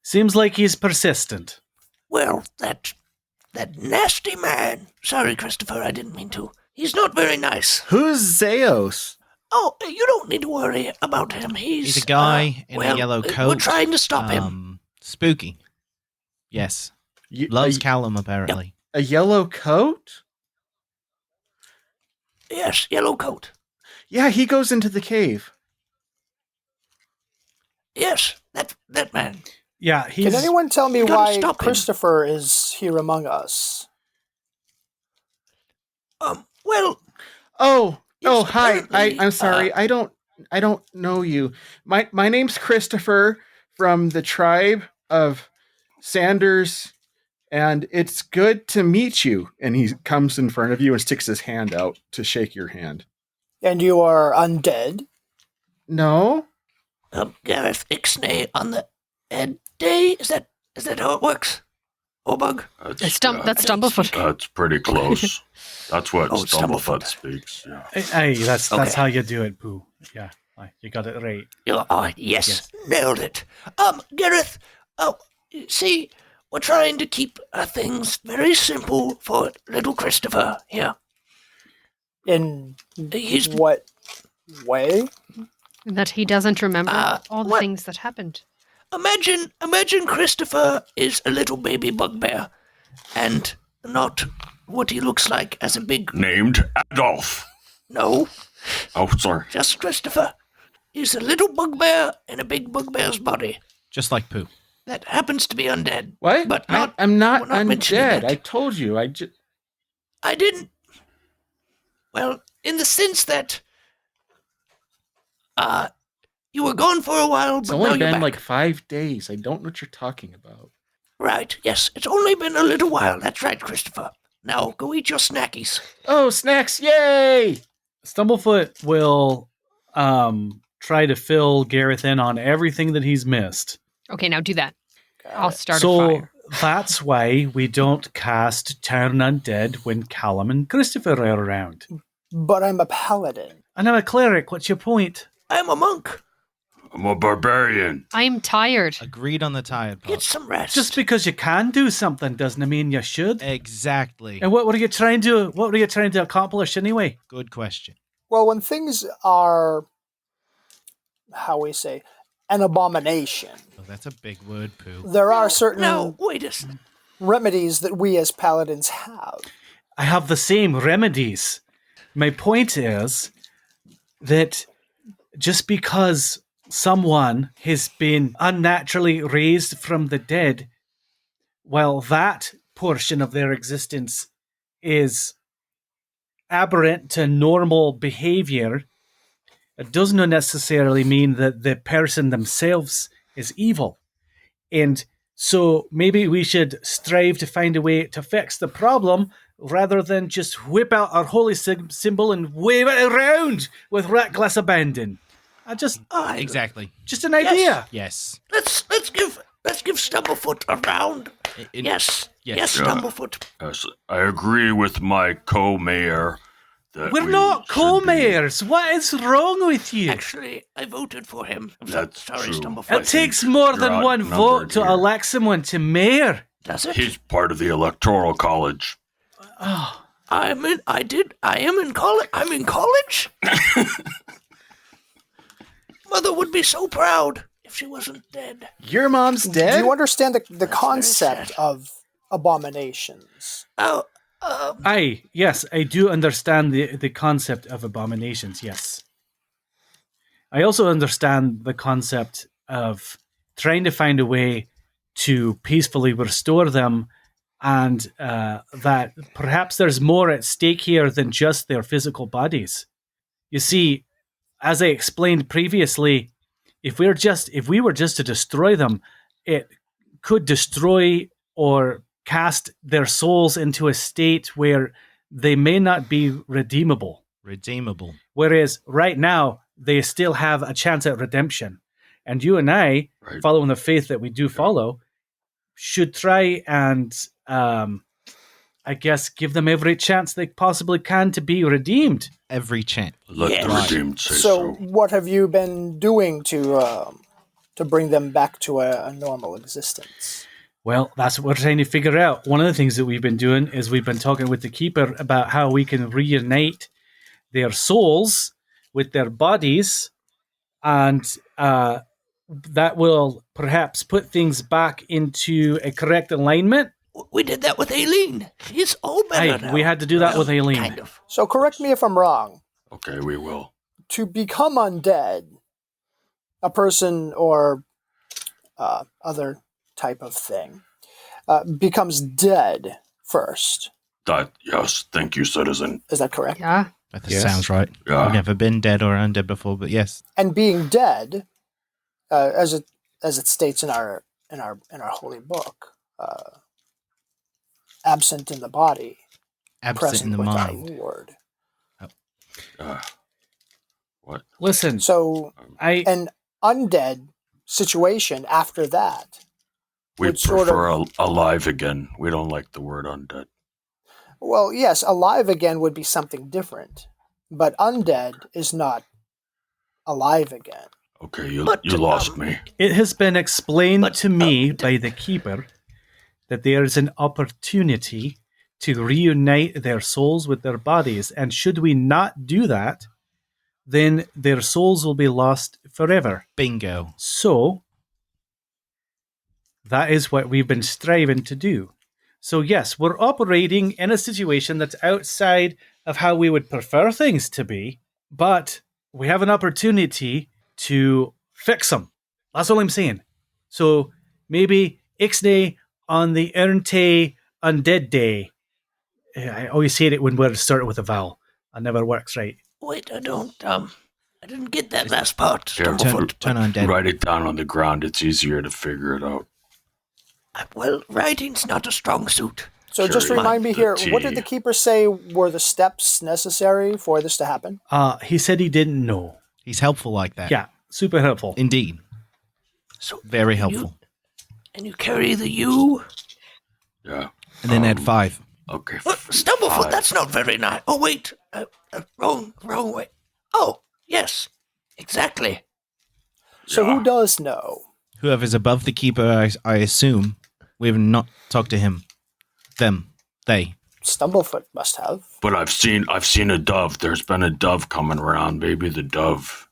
Seems like he's persistent. Well, that nasty man. Sorry, Christopher, I didn't mean to. He's not very nice. Who's Zeus? Oh, you don't need to worry about him. He's a guy in a yellow coat. We're trying to stop him. Spooky. Yes. Loves Callum, apparently. A yellow coat? Yes, yellow coat. Yeah, he goes into the cave. Yes, that man. Yeah, Can anyone tell me why stop him. Christopher is here among us? Well. Hi. I'm sorry. I don't know you. My name's Christopher from the tribe of Sanders, and it's good to meet you. And he comes in front of you and sticks his hand out to shake your hand. And you are undead? No. Gareth Ixnay on the Ed Day? Is that how it works? Bug? That's Stumblefoot. That's pretty close. That's what Oh, it's Stumblefoot speaks. Yeah. Hey, that's Okay. how you do it, Pooh. Yeah, you got it right. Yes, nailed it. Gareth, see, we're trying to keep things very simple for little Christopher here. In what way? That he doesn't remember all the what? things that happened. Imagine Christopher is a little baby bugbear, and not what he looks like as a big... Named Adolf. No. Oh, sorry. Just Christopher. He's a little bugbear in a big bugbear's body. Just like Pooh. That happens to be undead. What? But I'm not we're not mentioning undead. it. I told you. I didn't... Well, in the sense that... you were gone for a while, It's but now only you're been back. like 5 days. I don't know what you're talking about. Right, yes. It's only been a little while. That's right, Christopher. Now, go eat your snackies. Oh, snacks! Yay! Stumblefoot will try to fill Gareth in on everything that he's missed. Okay, now do that. I'll start a So fire. that's why we don't cast Turn Undead when Callum and Christopher are around. But I'm a paladin. And I'm a cleric. What's your point? I'm a monk. I'm a barbarian. I'm tired. Agreed on the tired part. Get some rest. Just because you can do something doesn't mean you should. Exactly. And what were you trying to accomplish anyway? Good question. Well, when things are, how we say, an abomination, Oh, that's a big word, Pooh. there are certain No, wait a second. remedies that we as paladins have. I have the same remedies. My point is that just because someone has been unnaturally raised from the dead, while that portion of their existence is aberrant to normal behavior, it does not necessarily mean that the person themselves is evil. And so maybe we should strive to find a way to fix the problem rather than just whip out our holy symbol and wave it around with reckless abandon. Exactly. Just an idea. Yes. Let's give Stumblefoot a round. Yes, Yes. Stumblefoot. Yes, I agree with my co-mayor that We're we not should co-mayors. What is wrong with you? Actually, I voted for him. I'm That's sorry, true. Stumblefoot. It takes more you're than one outnumbered vote to here. elect someone to mayor. Does be. it? He's part of the electoral college. Oh, I am in college. I'm in college. Mother would be so proud if she wasn't dead. Your mom's Do dead? you understand the very concept sad. of abominations? Oh, yes, I do understand the concept of abominations, yes. I also understand the concept of trying to find a way to peacefully restore them, and that perhaps there's more at stake here than just their physical bodies. You see, as I explained previously, if we were just to destroy them, it could destroy or cast their souls into a state where they may not be redeemable. Redeemable. Whereas right now, they still have a chance at redemption. And you and I, Right. following the faith that we do follow, should try and, I guess, give them every chance they possibly can to be redeemed. Every chance. Let Yes. the redeemed say So, so. what have you been doing to bring them back to a normal existence? Well, that's what we're trying to figure out. One of the things that we've been doing is we've been talking with the keeper about how we can reunite their souls with their bodies, and that will perhaps put things back into a correct alignment. we did that with Aileen. She's all better now. We had to do that with Aileen. Kind of. So, correct me if I'm wrong. Okay, we will. To become undead, a person or other type of thing becomes dead first. Yes, thank you, citizen. Is that correct? Yeah. That Yes. sounds right. Yeah. I've never been dead or undead before, but yes. And being dead, as it states in our holy book, absent in the body, Absent present in the with mind. our Lord. What? Listen, So, an undead situation after that. We would sort prefer alive again. We don't like the word undead. Well, yes, alive again would be something different, but undead is not alive again. Okay, you But, lost me. it has been explained But, to me by the keeper that there is an opportunity to reunite their souls with their bodies, and should we not do that, then their souls will be lost forever. Bingo. So, that is what we've been striving to do. So, yes, we're operating in a situation that's outside of how we would prefer things to be, but we have an opportunity to fix them. That's all I'm saying. So, maybe Ixnay on the Ernte Undead Day. I always hate it when words start with a vowel. It never works right. Wait, I didn't get that last part. Here, Stumblefoot. Turn on dead. write it down on the ground. It's easier to figure it out. Well, writing's not a strong suit. So, just Carry remind me the here, what tea. did the keeper say were the steps necessary for this to happen? He said he didn't know. He's helpful like that. Yeah, super helpful. Indeed. So Very you- helpful. And you carry the U. Yeah. And then add 5. Okay. Stumblefoot, Five. that's not very nice. Oh, wait. Wrong way. Oh, yes. Exactly. So, Yeah. who does know? Whoever's above the keeper, I assume, we have not talked to him. Them. They. Stumblefoot must have. But I've seen a dove. There's been a dove coming around. Maybe the dove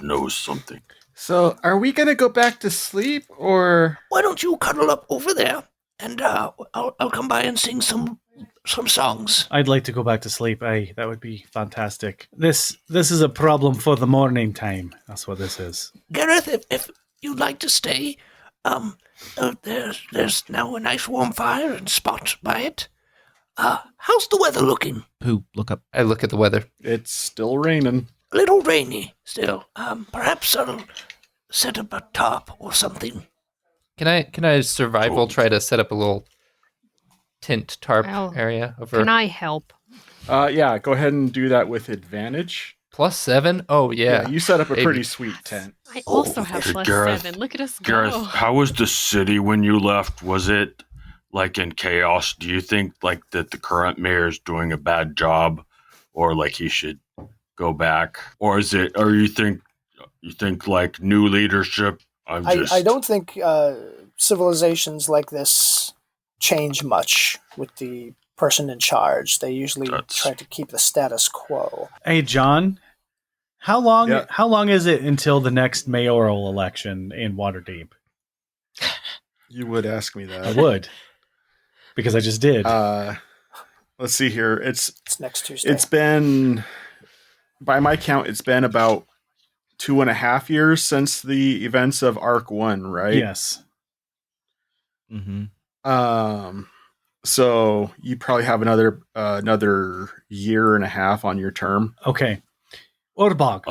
knows something. So, are we going to go back to sleep or? Why don't you cuddle up over there, and I'll come by and sing some songs. I'd like to go back to sleep. That would be fantastic. This is a problem for the morning time. That's what this is. Gareth, if you'd like to stay, there's now a nice warm fire and spot by it. How's the weather looking? Who? Look up. I look at the weather. It's still raining. A little rainy still. Perhaps I'll set up a top or something. Can I survival Oh. try to set up a little tent tarp Well, area over Can I help? Yeah, go ahead and do that with advantage. +7? Oh yeah. You set up a Baby. pretty sweet tent. I also have okay, plus Gareth. 7. Look at us Gareth, go. how was the city when you left? Was it like in chaos? Do you think like that the current mayor is doing a bad job or like he should go back, or is it? Or you think like new leadership? I don't think civilizations like this change much with the person in charge. They usually try to keep the status quo. Hey, John, how long? Yeah. How long is it until the next mayoral election in Waterdeep? You would ask me that. I would, because I just did. Let's see here. It's next Tuesday. It's been, by my count, it's been about 2.5 years since the events of Arc 1, right? Yes. Mm-hmm. So you probably have another 1.5 years on your term. Okay. Orbog.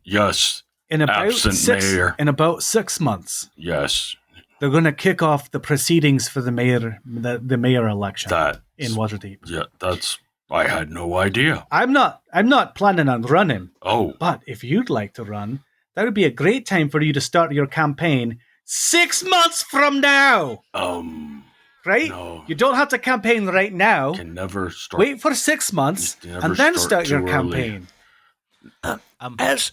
Yes. In about Absent mayor. In about 6 months, Yes. they're going to kick off the proceedings for the mayor election in Waterdeep. Yeah, I had no idea. I'm not planning on running. Oh. But if you'd like to run, that would be a great time for you to start your campaign 6 months from now. Right? No. You don't have to campaign right now. Can never start. Wait for 6 months and then start your campaign. As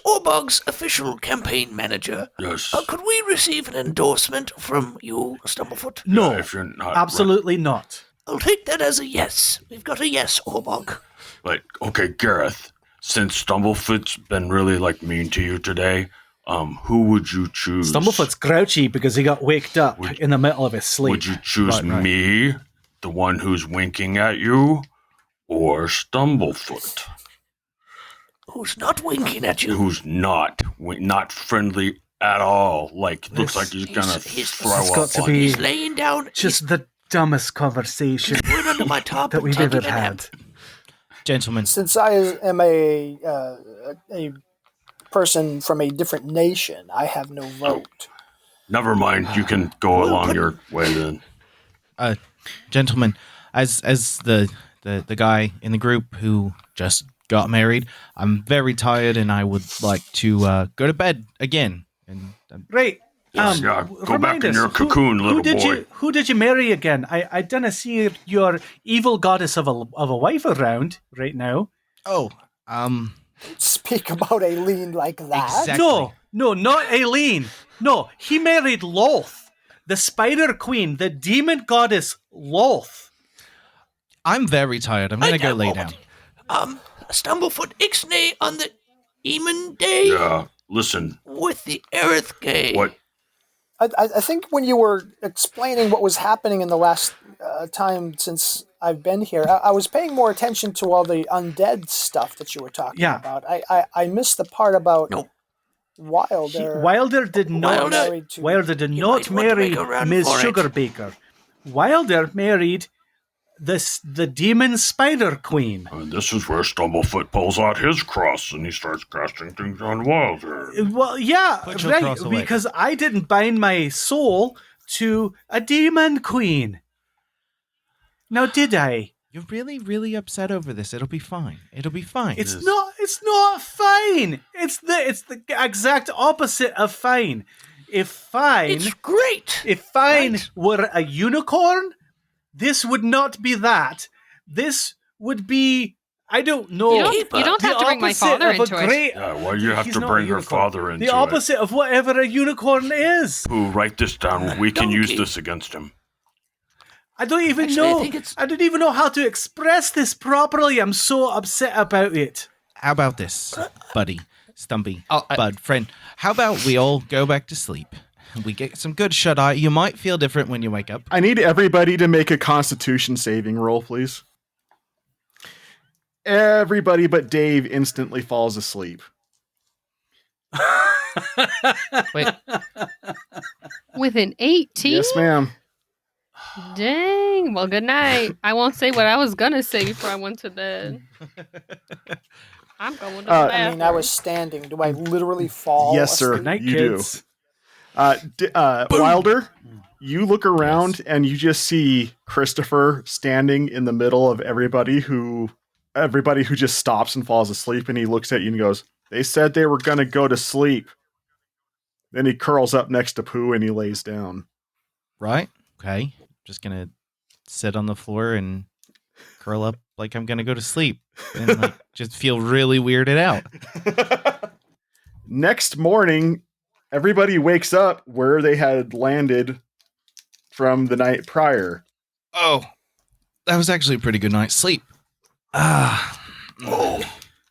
Orbog's official campaign manager, yes. Could we receive an endorsement from you, Stumblefoot? No, if you're not absolutely not. I'll take that as a yes. We've got a yes, Orbog. But okay, Gareth, since Stumblefoot's been really like mean to you today, who would you choose? Stumblefoot's grouchy because he got waked up in the middle of his sleep. Would you choose me, the one who's winking at you, or Stumblefoot? Who's not winking at you? Who's not friendly at all? Like looks like he's gonna throw up on you. He's laying down. Just the dumbest conversation Going under my top that we've ever taking a nap. had. Gentlemen. Since I am a person from a different nation, I have no vote. Never mind. You can go along your way then. Gentlemen, as the guy in the group who just got married, I'm very tired and I would like to go to bed again. And Right. Yes, go back in your cocoon, little boy. Who did you marry again? I didn't see your evil goddess of a wife around right now. Oh, Speak about Aileen like that. Exactly. No, not Aileen. No, he married Lolth, the Spider Queen, the demon goddess Lolth. I'm very tired. I'm gonna go lay down. Stumblefoot Ixnay on the Eamon Day. Yeah, listen. With the Aerith Gay. What? I think when you were explaining what was happening in the last time since I've been here, I was paying more attention to all the undead stuff that you were talking about. I missed the part about Wilder. Wilder did not marry Ms. Sugarbaker. Wilder married the demon Spider Queen. This is where Stumblefoot pulls out his cross and he starts casting things on Wilder. Well, yeah, Put your right, cross away. because I didn't bind my soul to a demon queen. Now, did I? You're really, really upset over this. It'll be fine. It'll be fine. It's not fine. It's the exact opposite of fine. It's great. If fine were a unicorn, this would not be that. This would be, I don't know. You don't have to bring my father into it. Yeah, well, you have to bring her father into it. The opposite of whatever a unicorn is. Pooh, write this down. We can use this against him. I don't even know. I don't even know how to express this properly. I'm so upset about it. How about this, buddy, Stumpy, bud, friend? How about we all go back to sleep? We get some good shut-eye. You might feel different when you wake up. I need everybody to make a Constitution saving roll, please. Everybody but Dave instantly falls asleep. Wait. With an 18? Yes, ma'am. Dang. Well, good night. I won't say what I was going to say before I went to bed. I'm going to the I bathroom. mean, I was standing. Do I literally fall? Yes, sir. asleep? You do. Wilder, you look around and you just see Christopher standing in the middle of everybody who just stops and falls asleep, and he looks at you and goes, "They said they were going to go to sleep." Then he curls up next to Pooh and he lays down. Right? Okay. Just gonna sit on the floor and curl up like I'm gonna go to sleep and like just feel really weirded out. Next morning, everybody wakes up where they had landed from the night prior. Oh, that was actually a pretty good night's sleep. Oh,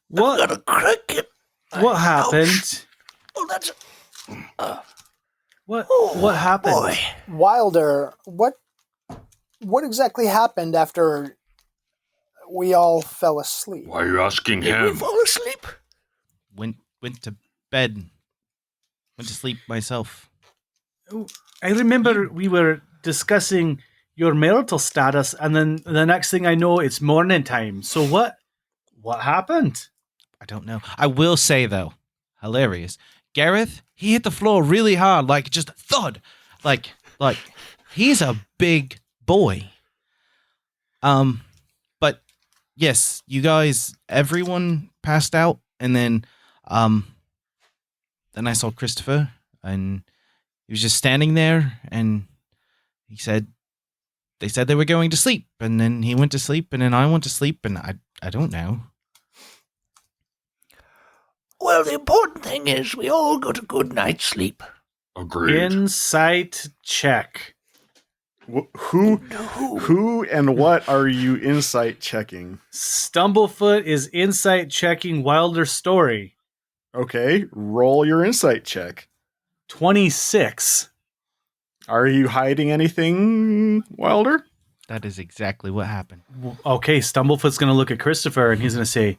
What? got a cricket. What happened? Oh, that's. What happened? Boy. Wilder, what exactly happened after we all fell asleep? Why are you asking Did we him? fall asleep? Went to bed. Went to sleep myself. I remember we were discussing your marital status, and then the next thing I know, it's morning time. So what happened? I don't know. I will say though, hilarious. Gareth, he hit the floor really hard, like just thud, like he's a big boy. But yes, you guys, everyone passed out, and then I saw Christopher, and he was just standing there, and they said they were going to sleep, and then he went to sleep, and then I went to sleep, and I don't know. Well, the important thing is we all got a good night's sleep. Agreed. Insight check. Who and what are you insight checking? Stumblefoot is insight checking Wilder's story. Okay, roll your insight check. 26. Are you hiding anything, Wilder? That is exactly what happened. Okay, Stumblefoot's going to look at Christopher and he's going to say,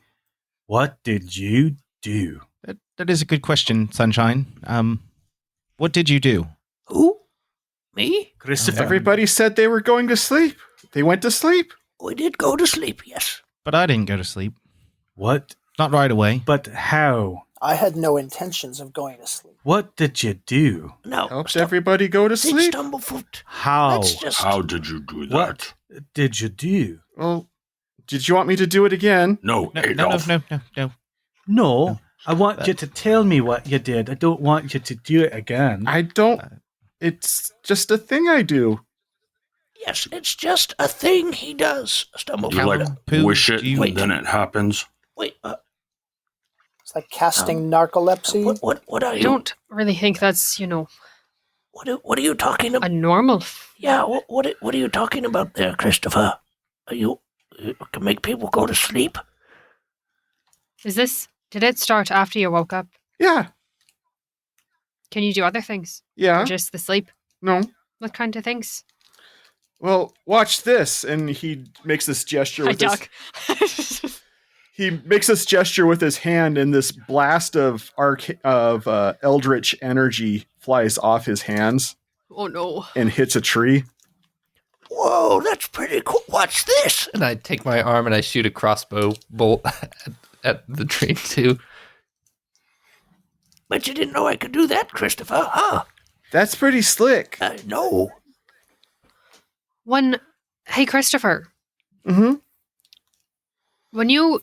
"What did you do?" That is a good question, Sunshine. What did you do? Who? Me? Christopher. Everybody said they were going to sleep. They went to sleep. We did go to sleep, yes. But I didn't go to sleep. What? Not right away. But how? I had no intentions of going to sleep. What did you do? No. Helped everybody go to sleep. Stumblefoot. How? Let's just. How did you do that? What did you do? Well, did you want me to do it again? No, No, Adolf. no. No, I want you to tell me what you did. I don't want you to do it again. I don't. It's just a thing I do. Yes, it's just a thing he does, You Stumblefoot. like Pooh, wish it, do you- and then it happens. Wait, It's like casting narcolepsy. what are I you? don't really think that's, What are you talking a about? normal. Yeah, what are you talking about there, Christopher? You can make people go to sleep? Did it start after you woke up? Yeah. Can you do other things? Yeah. Or just the sleep? No. What kind of things? Well, watch this. And he makes this gesture I with his duck. he makes this gesture with his hand, and this blast of eldritch energy flies off his hands Oh no. and hits a tree. Whoa, that's pretty cool. What's this? And I take my arm and I shoot a crossbow bolt at the tree too. Bet you didn't know I could do that, Christopher, huh? That's pretty slick. No. Hey Christopher, Mm-hmm. when you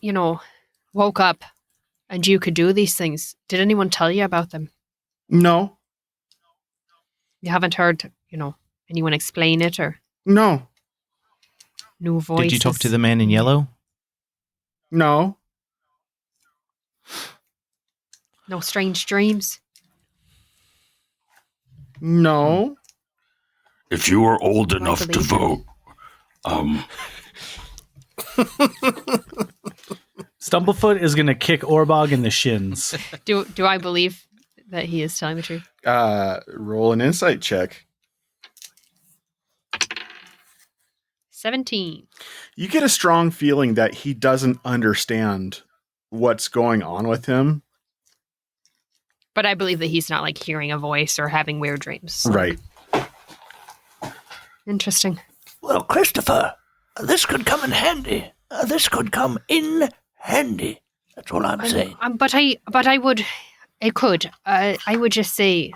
woke up and you could do these things, did anyone tell you about them? No. You haven't heard, anyone explain it or No. new voices? Did you talk to the man in yellow? No. No strange dreams? No. If you were old enough to believe you. vote, Stumblefoot is going to kick Orbog in the shins. Do I believe that he is telling the truth? Roll an insight check. 17. You get a strong feeling that he doesn't understand what's going on with him. But I believe that he's not like hearing a voice or having weird dreams. Right. Interesting. Well, Christopher, this could come in handy. This could come in handy. That's all I'm saying. I would just say,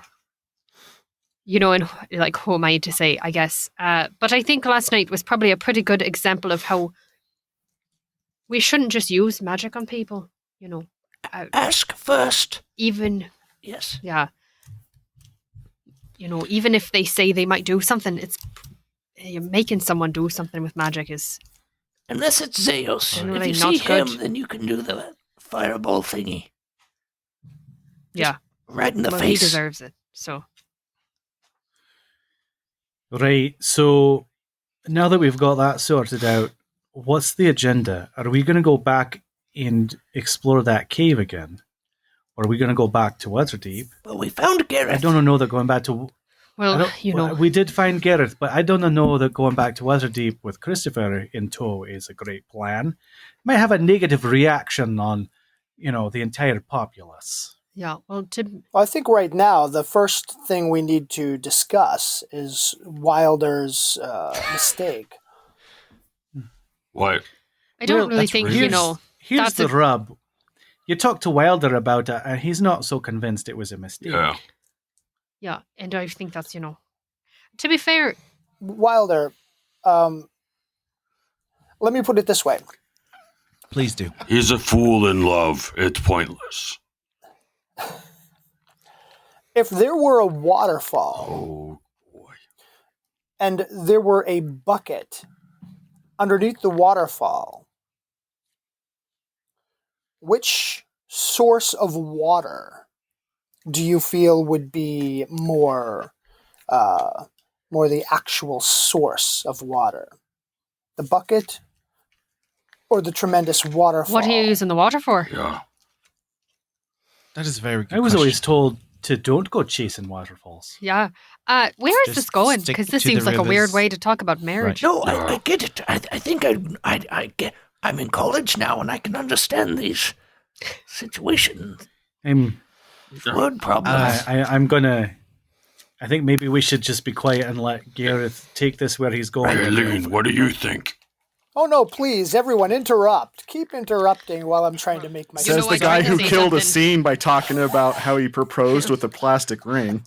and like, who am I to say, I guess. But I think last night was probably a pretty good example of how we shouldn't just use magic on people, Ask first. even, Yes. yeah. Even if they say they might do something, making someone do something with magic is Unless it's Zeus. If Generally you not see him, good. then you can do the fireball thingy. Yeah. Right in the Well, he face. deserves it. So Right. So now that we've got that sorted out, what's the agenda? Are we going to go back and explore that cave again? Or are we going to go back to Waterdeep? Well, we found Gareth. I don't know that going back to... well, you know, We did find Gareth, but I don't know that going back to Waterdeep with Christopher in tow is a great plan. Might have a negative reaction on, the entire populace. yeah. Well, I think right now the first thing we need to discuss is Wilder's mistake. What? I don't Well, really that's think rude. Here's that's the a- rub. You talk to Wilder about it, and he's not so convinced it was a mistake. Yeah. Yeah, and I think that's to be fair, Wilder, let me put it this way. Please do. He's a fool in love. It's pointless. If there were a waterfall Oh, boy. and there were a bucket underneath the waterfall, which source of water do you feel would be more the actual source of water? The bucket or the tremendous waterfall? what are you using the water for? Yeah. That is a very good I was question. always told to don't go chasing waterfalls. Yeah. Where is Just this going? stick Because this to the seems like a weird rivers. way to talk about marriage. No, I get it. I think I get. I'm in college now, and I can understand these situations, I'm these word problems. I'm gonna. I think maybe we should just be quiet and let Gareth take this where he's going. Aileen, what do you think? Oh no, please, everyone interrupt. Keep interrupting while I'm trying to make my You know Says the what, guy I can who say killed a something. scene by talking about how he proposed with a plastic ring.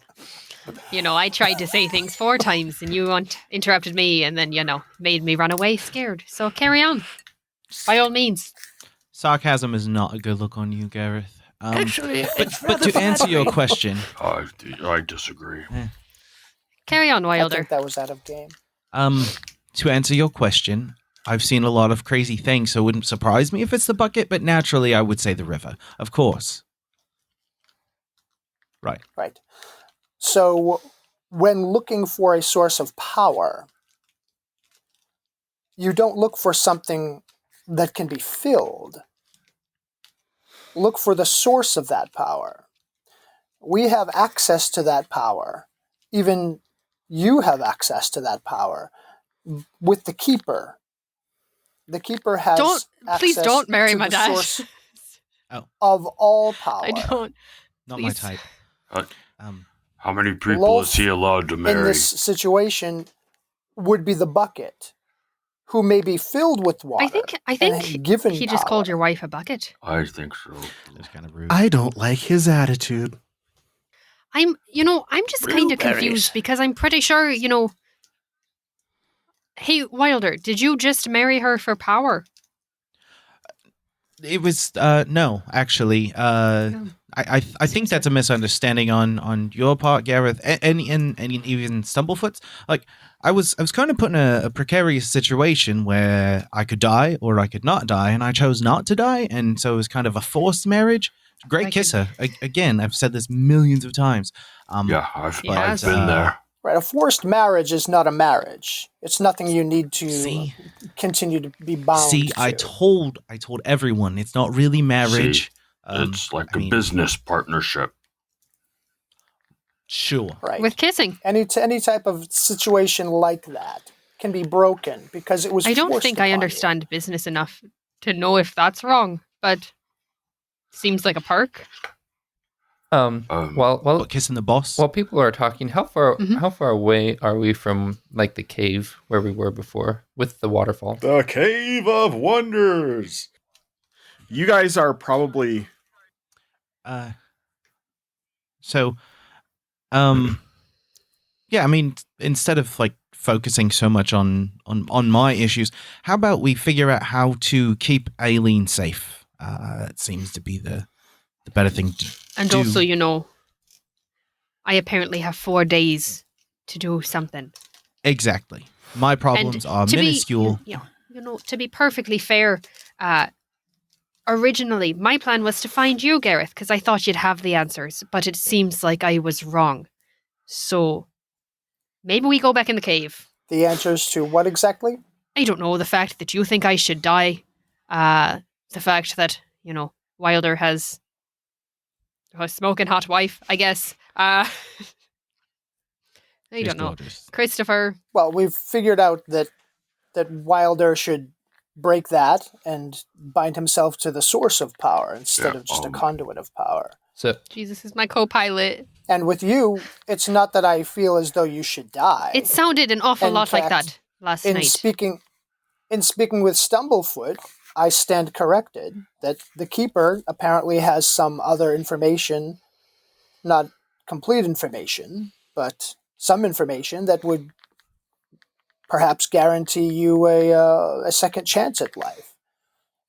I tried to say things 4 times, and you interrupted me, and then made me run away scared. So carry on, by all means. Sarcasm is not a good look on you, Gareth. Actually, it's But rather to answer your funny. question, I disagree. Carry on, I Wilder. think that was out of game. to answer your question, I've seen a lot of crazy things, so it wouldn't surprise me if it's the bucket, but naturally I would say the river, of course. Right. Right. So, when looking for a source of power, you don't look for something that can be filled. Look for the source of that power. We have access to that power. Even you have access to that power with the Keeper. The Keeper has Please access don't marry to my the dad. source Oh. of all power. I don't. Not my Please. type. Uh, Um, How many people Lolth is he allowed to in marry? this situation would be the bucket, who may be filled with water. I think and given he just called power. your wife a bucket. I think so. that's kind of rude. I don't like his attitude. I'm just kind of Blueberries. confused because I'm pretty sure, Hey, Wilder, did you just marry her for power? It was no, actually. I think that's a misunderstanding on your part, Gareth, and even Stumblefoot's. Like, I was kind of put in a precarious situation where I could die or I could not die, and I chose not to die, and so it was kind of a forced marriage. Great kisser. Again, I've said this millions of times. Yeah, I've Yes. been there. Right, a forced marriage is not a marriage. It's nothing you need to See? continue to be bound See, to. I told everyone it's not really marriage. It's like I a mean, business partnership. Sure. Right. With kissing. Any type of situation like that can be broken because it was I don't forced think I upon understand business enough to know if that's wrong, but seems like a perk. Well, What, kissing the boss? while people are talking, how far Mhm. how far away are we from like the cave where we were before with the waterfall? The Cave of Wonders. You guys are probably So, yeah, I mean, instead of like focusing so much on my issues, how about we figure out how to keep Aileen safe? That seems to be the better thing to And do. also, I apparently have 4 days to do something. Exactly. My problems are to be- minuscule. to be perfectly fair, originally my plan was to find you, Gareth, because I thought you'd have the answers, but it seems like I was wrong. So maybe we go back in the cave. The answers to what exactly? I don't know, the fact that you think I should die, the fact that, Wilder has a smoking hot wife, I guess. I don't know. Christopher. Well, we've figured out that Wilder should break that and bind himself to the source of power instead of just a conduit of power. So Jesus is my co-pilot. And with you, it's not that I feel as though you should die. It sounded an awful lot like that last night. In speaking with Stumblefoot, I stand corrected that the Keeper apparently has some other information, not complete information, but some information that would perhaps guarantee you a second chance at life.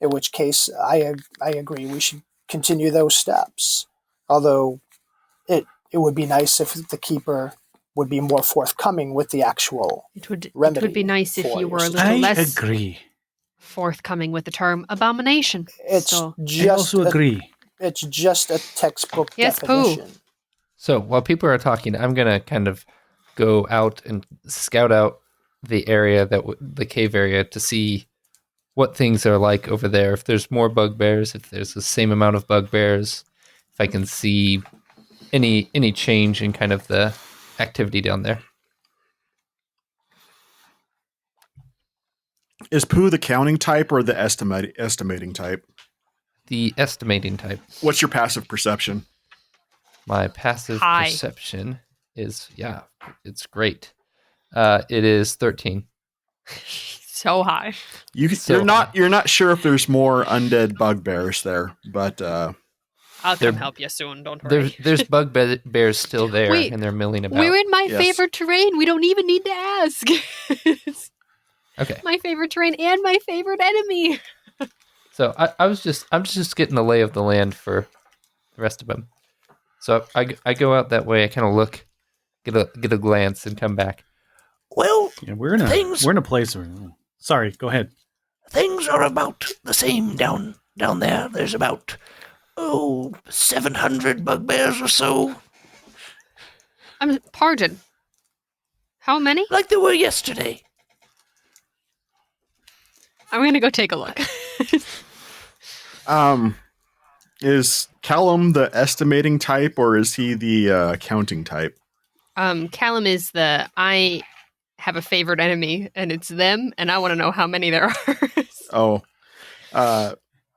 In which case, I agree we should continue those steps. Although it would be nice if the Keeper would be more forthcoming with the actual remedy. It would be nice if you were a little less agree. forthcoming with the term abomination. I also agree. It's just a textbook Yes, definition. Pooh. So while people are talking, I'm gonna kind of go out and scout out the area the cave area to see what things are like over there. If there's more bugbears, if there's the same amount of bugbears, if I can see any change in kind of the activity down there. Is Pooh the counting type or the estimating type? The estimating type. What's your passive perception? My passive High. perception is, it's great. It is 13. So high. You're not sure if there's more undead bugbears there, but I'll come help you soon, don't worry. There's bugbears still there, Wait, and they're milling about. We're in my favorite terrain. We don't even need to ask. Okay. My favorite terrain and my favorite enemy. So I'm just getting the lay of the land for the rest of them. So I go out that way. I kind of look, get a glance, and come back. Well, we're in a place where. Sorry, go ahead. Things are about the same down there. There's about 700 bugbears or so. Pardon. How many? Like there were yesterday. I'm going to go take a look. Is Callum the estimating type or is he the counting type? Callum is I have a favorite enemy and it's them and I want to know how many there are.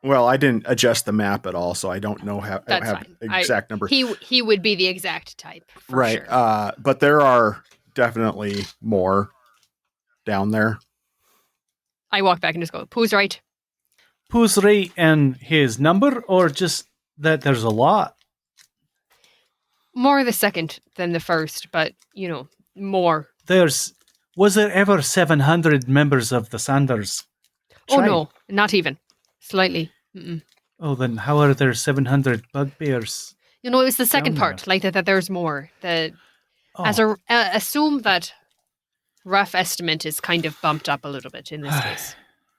Well, I didn't adjust the map at all, so I don't know how I don't have exact number. He would be the exact type, for right? Sure. But there are definitely more down there. I walk back and just go, Pooh's right. Pooh's right in his number, or just that there's a lot? More the second than the first, but more. Was there ever 700 members of the Sanders tribe? Oh no, not even slightly. Mm-mm. Oh, then how are there 700 bugbears? It was the second part, like that there's more. Assume that rough estimate is kind of bumped up a little bit in this case.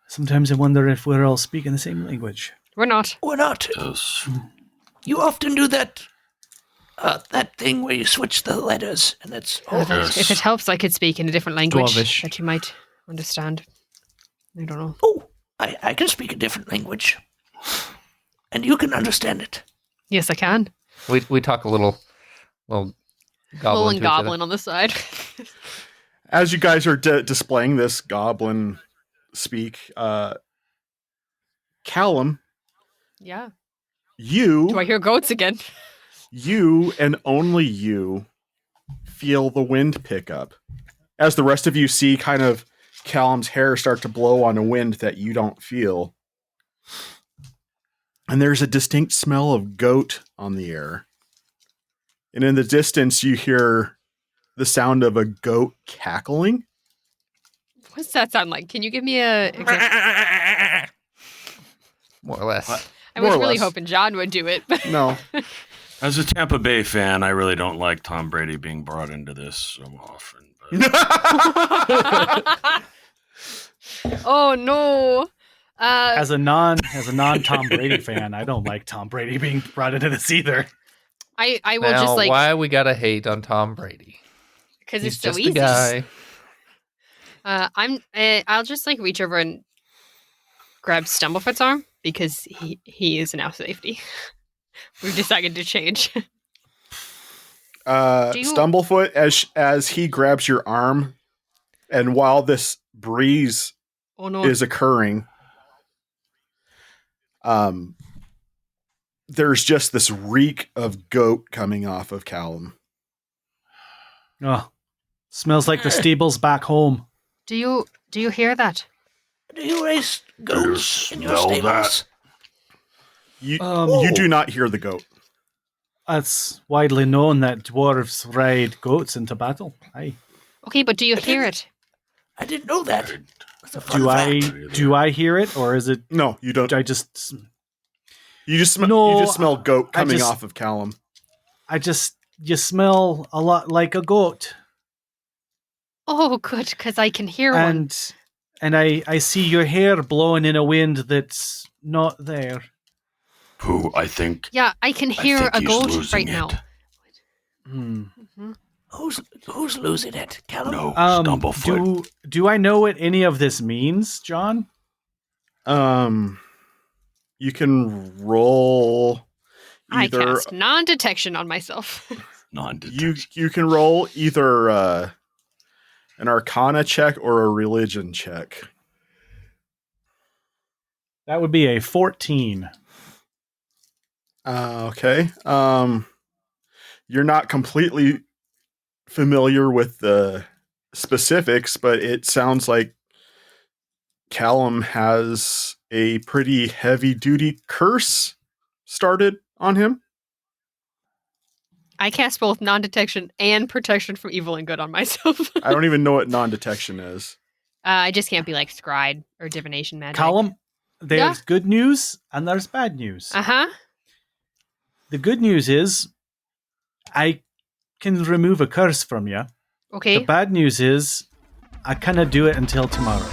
Sometimes I wonder if we're all speaking the same language. We're not. We're not. Yes. You often do that thing where you switch the letters, and it's If it helps, I could speak in a different language Dwarvish. that you might understand. I don't know. Oh, I can speak a different language, and you can understand it. Yes, I can. We talk a little goblin. Little to goblin on the side. As you guys are displaying this goblin speak, Callum, Yeah. you Do I hear goats again? You and only you feel the wind pick up. As the rest of you see kind of Callum's hair start to blow on a wind that you don't feel. And there's a distinct smell of goat on the air. And in the distance, you hear the sound of a goat cackling. What's that sound like? Can you give me a example? More or less. I was More or really less. hoping John would do it. But No. As a Tampa Bay fan, I really don't like Tom Brady being brought into this so often. But Oh no. As a non Tom Brady fan, I don't like Tom Brady being brought into this either. I will Now, just like why we gotta hate on Tom Brady? because He's it's so just easy. a guy. I'll just like reach over and grab Stumblefoot's arm because he is now safety. We've decided to change. Do you- Stumblefoot, as he grabs your arm, and while this breeze Oh no. is occurring, there's just this reek of goat coming off of Callum. Oh, smells like the stables back home. Do you hear that? Do you raise goats in your smell stables? You do not hear the goat. It's widely known that dwarves ride goats into battle. Aye. Okay, but do you hear it? I didn't know that. That's a fun Do fact. I hear it, or is it? No, you don't. I just You just No, smell goat I coming just- off of Callum. you smell a lot like a goat, Oh, good, because I can hear one. and I see your hair blowing in a wind that's not there. Who I think Yeah, I can hear think a he's goat losing right now. it. Hmm. Mhm. Who's losing it, Callum? No, Stumblefoot. Do I know what any of this means, John? You can roll I either cast non-detection on myself. Non-detection. you can roll either an Arcana check or a religion check. That would be a 14. Okay. You're not completely familiar with the specifics, but it sounds like Callum has a pretty heavy-duty curse started on him. I cast both non-detection and protection from evil and good on myself. I don't even know what non-detection is. I just can't be like scryed or divination magic. Callum, there's good news and there's bad news. Uh-huh. The good news is I can remove a curse from you. Okay. The bad news is I cannot do it until tomorrow.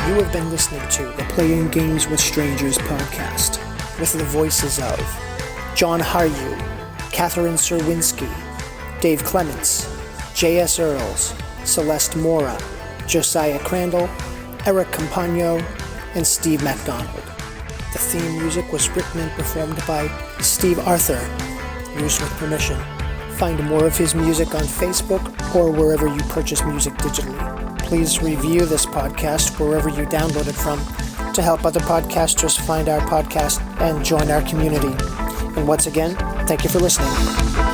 You have been listening to the Playing Games with Strangers podcast with the voices of John Haryu, Catherine Serwinski, Dave Clements, J.S. Earls, Celeste Mora, Josiah Crandall, Eric Campagno, and Steve MacDonald. The theme music was written and performed by Steve Arthur, used with permission. Find more of his music on Facebook or wherever you purchase music digitally. Please review this podcast wherever you download it from to help other podcasters find our podcast and join our community. And once again, thank you for listening.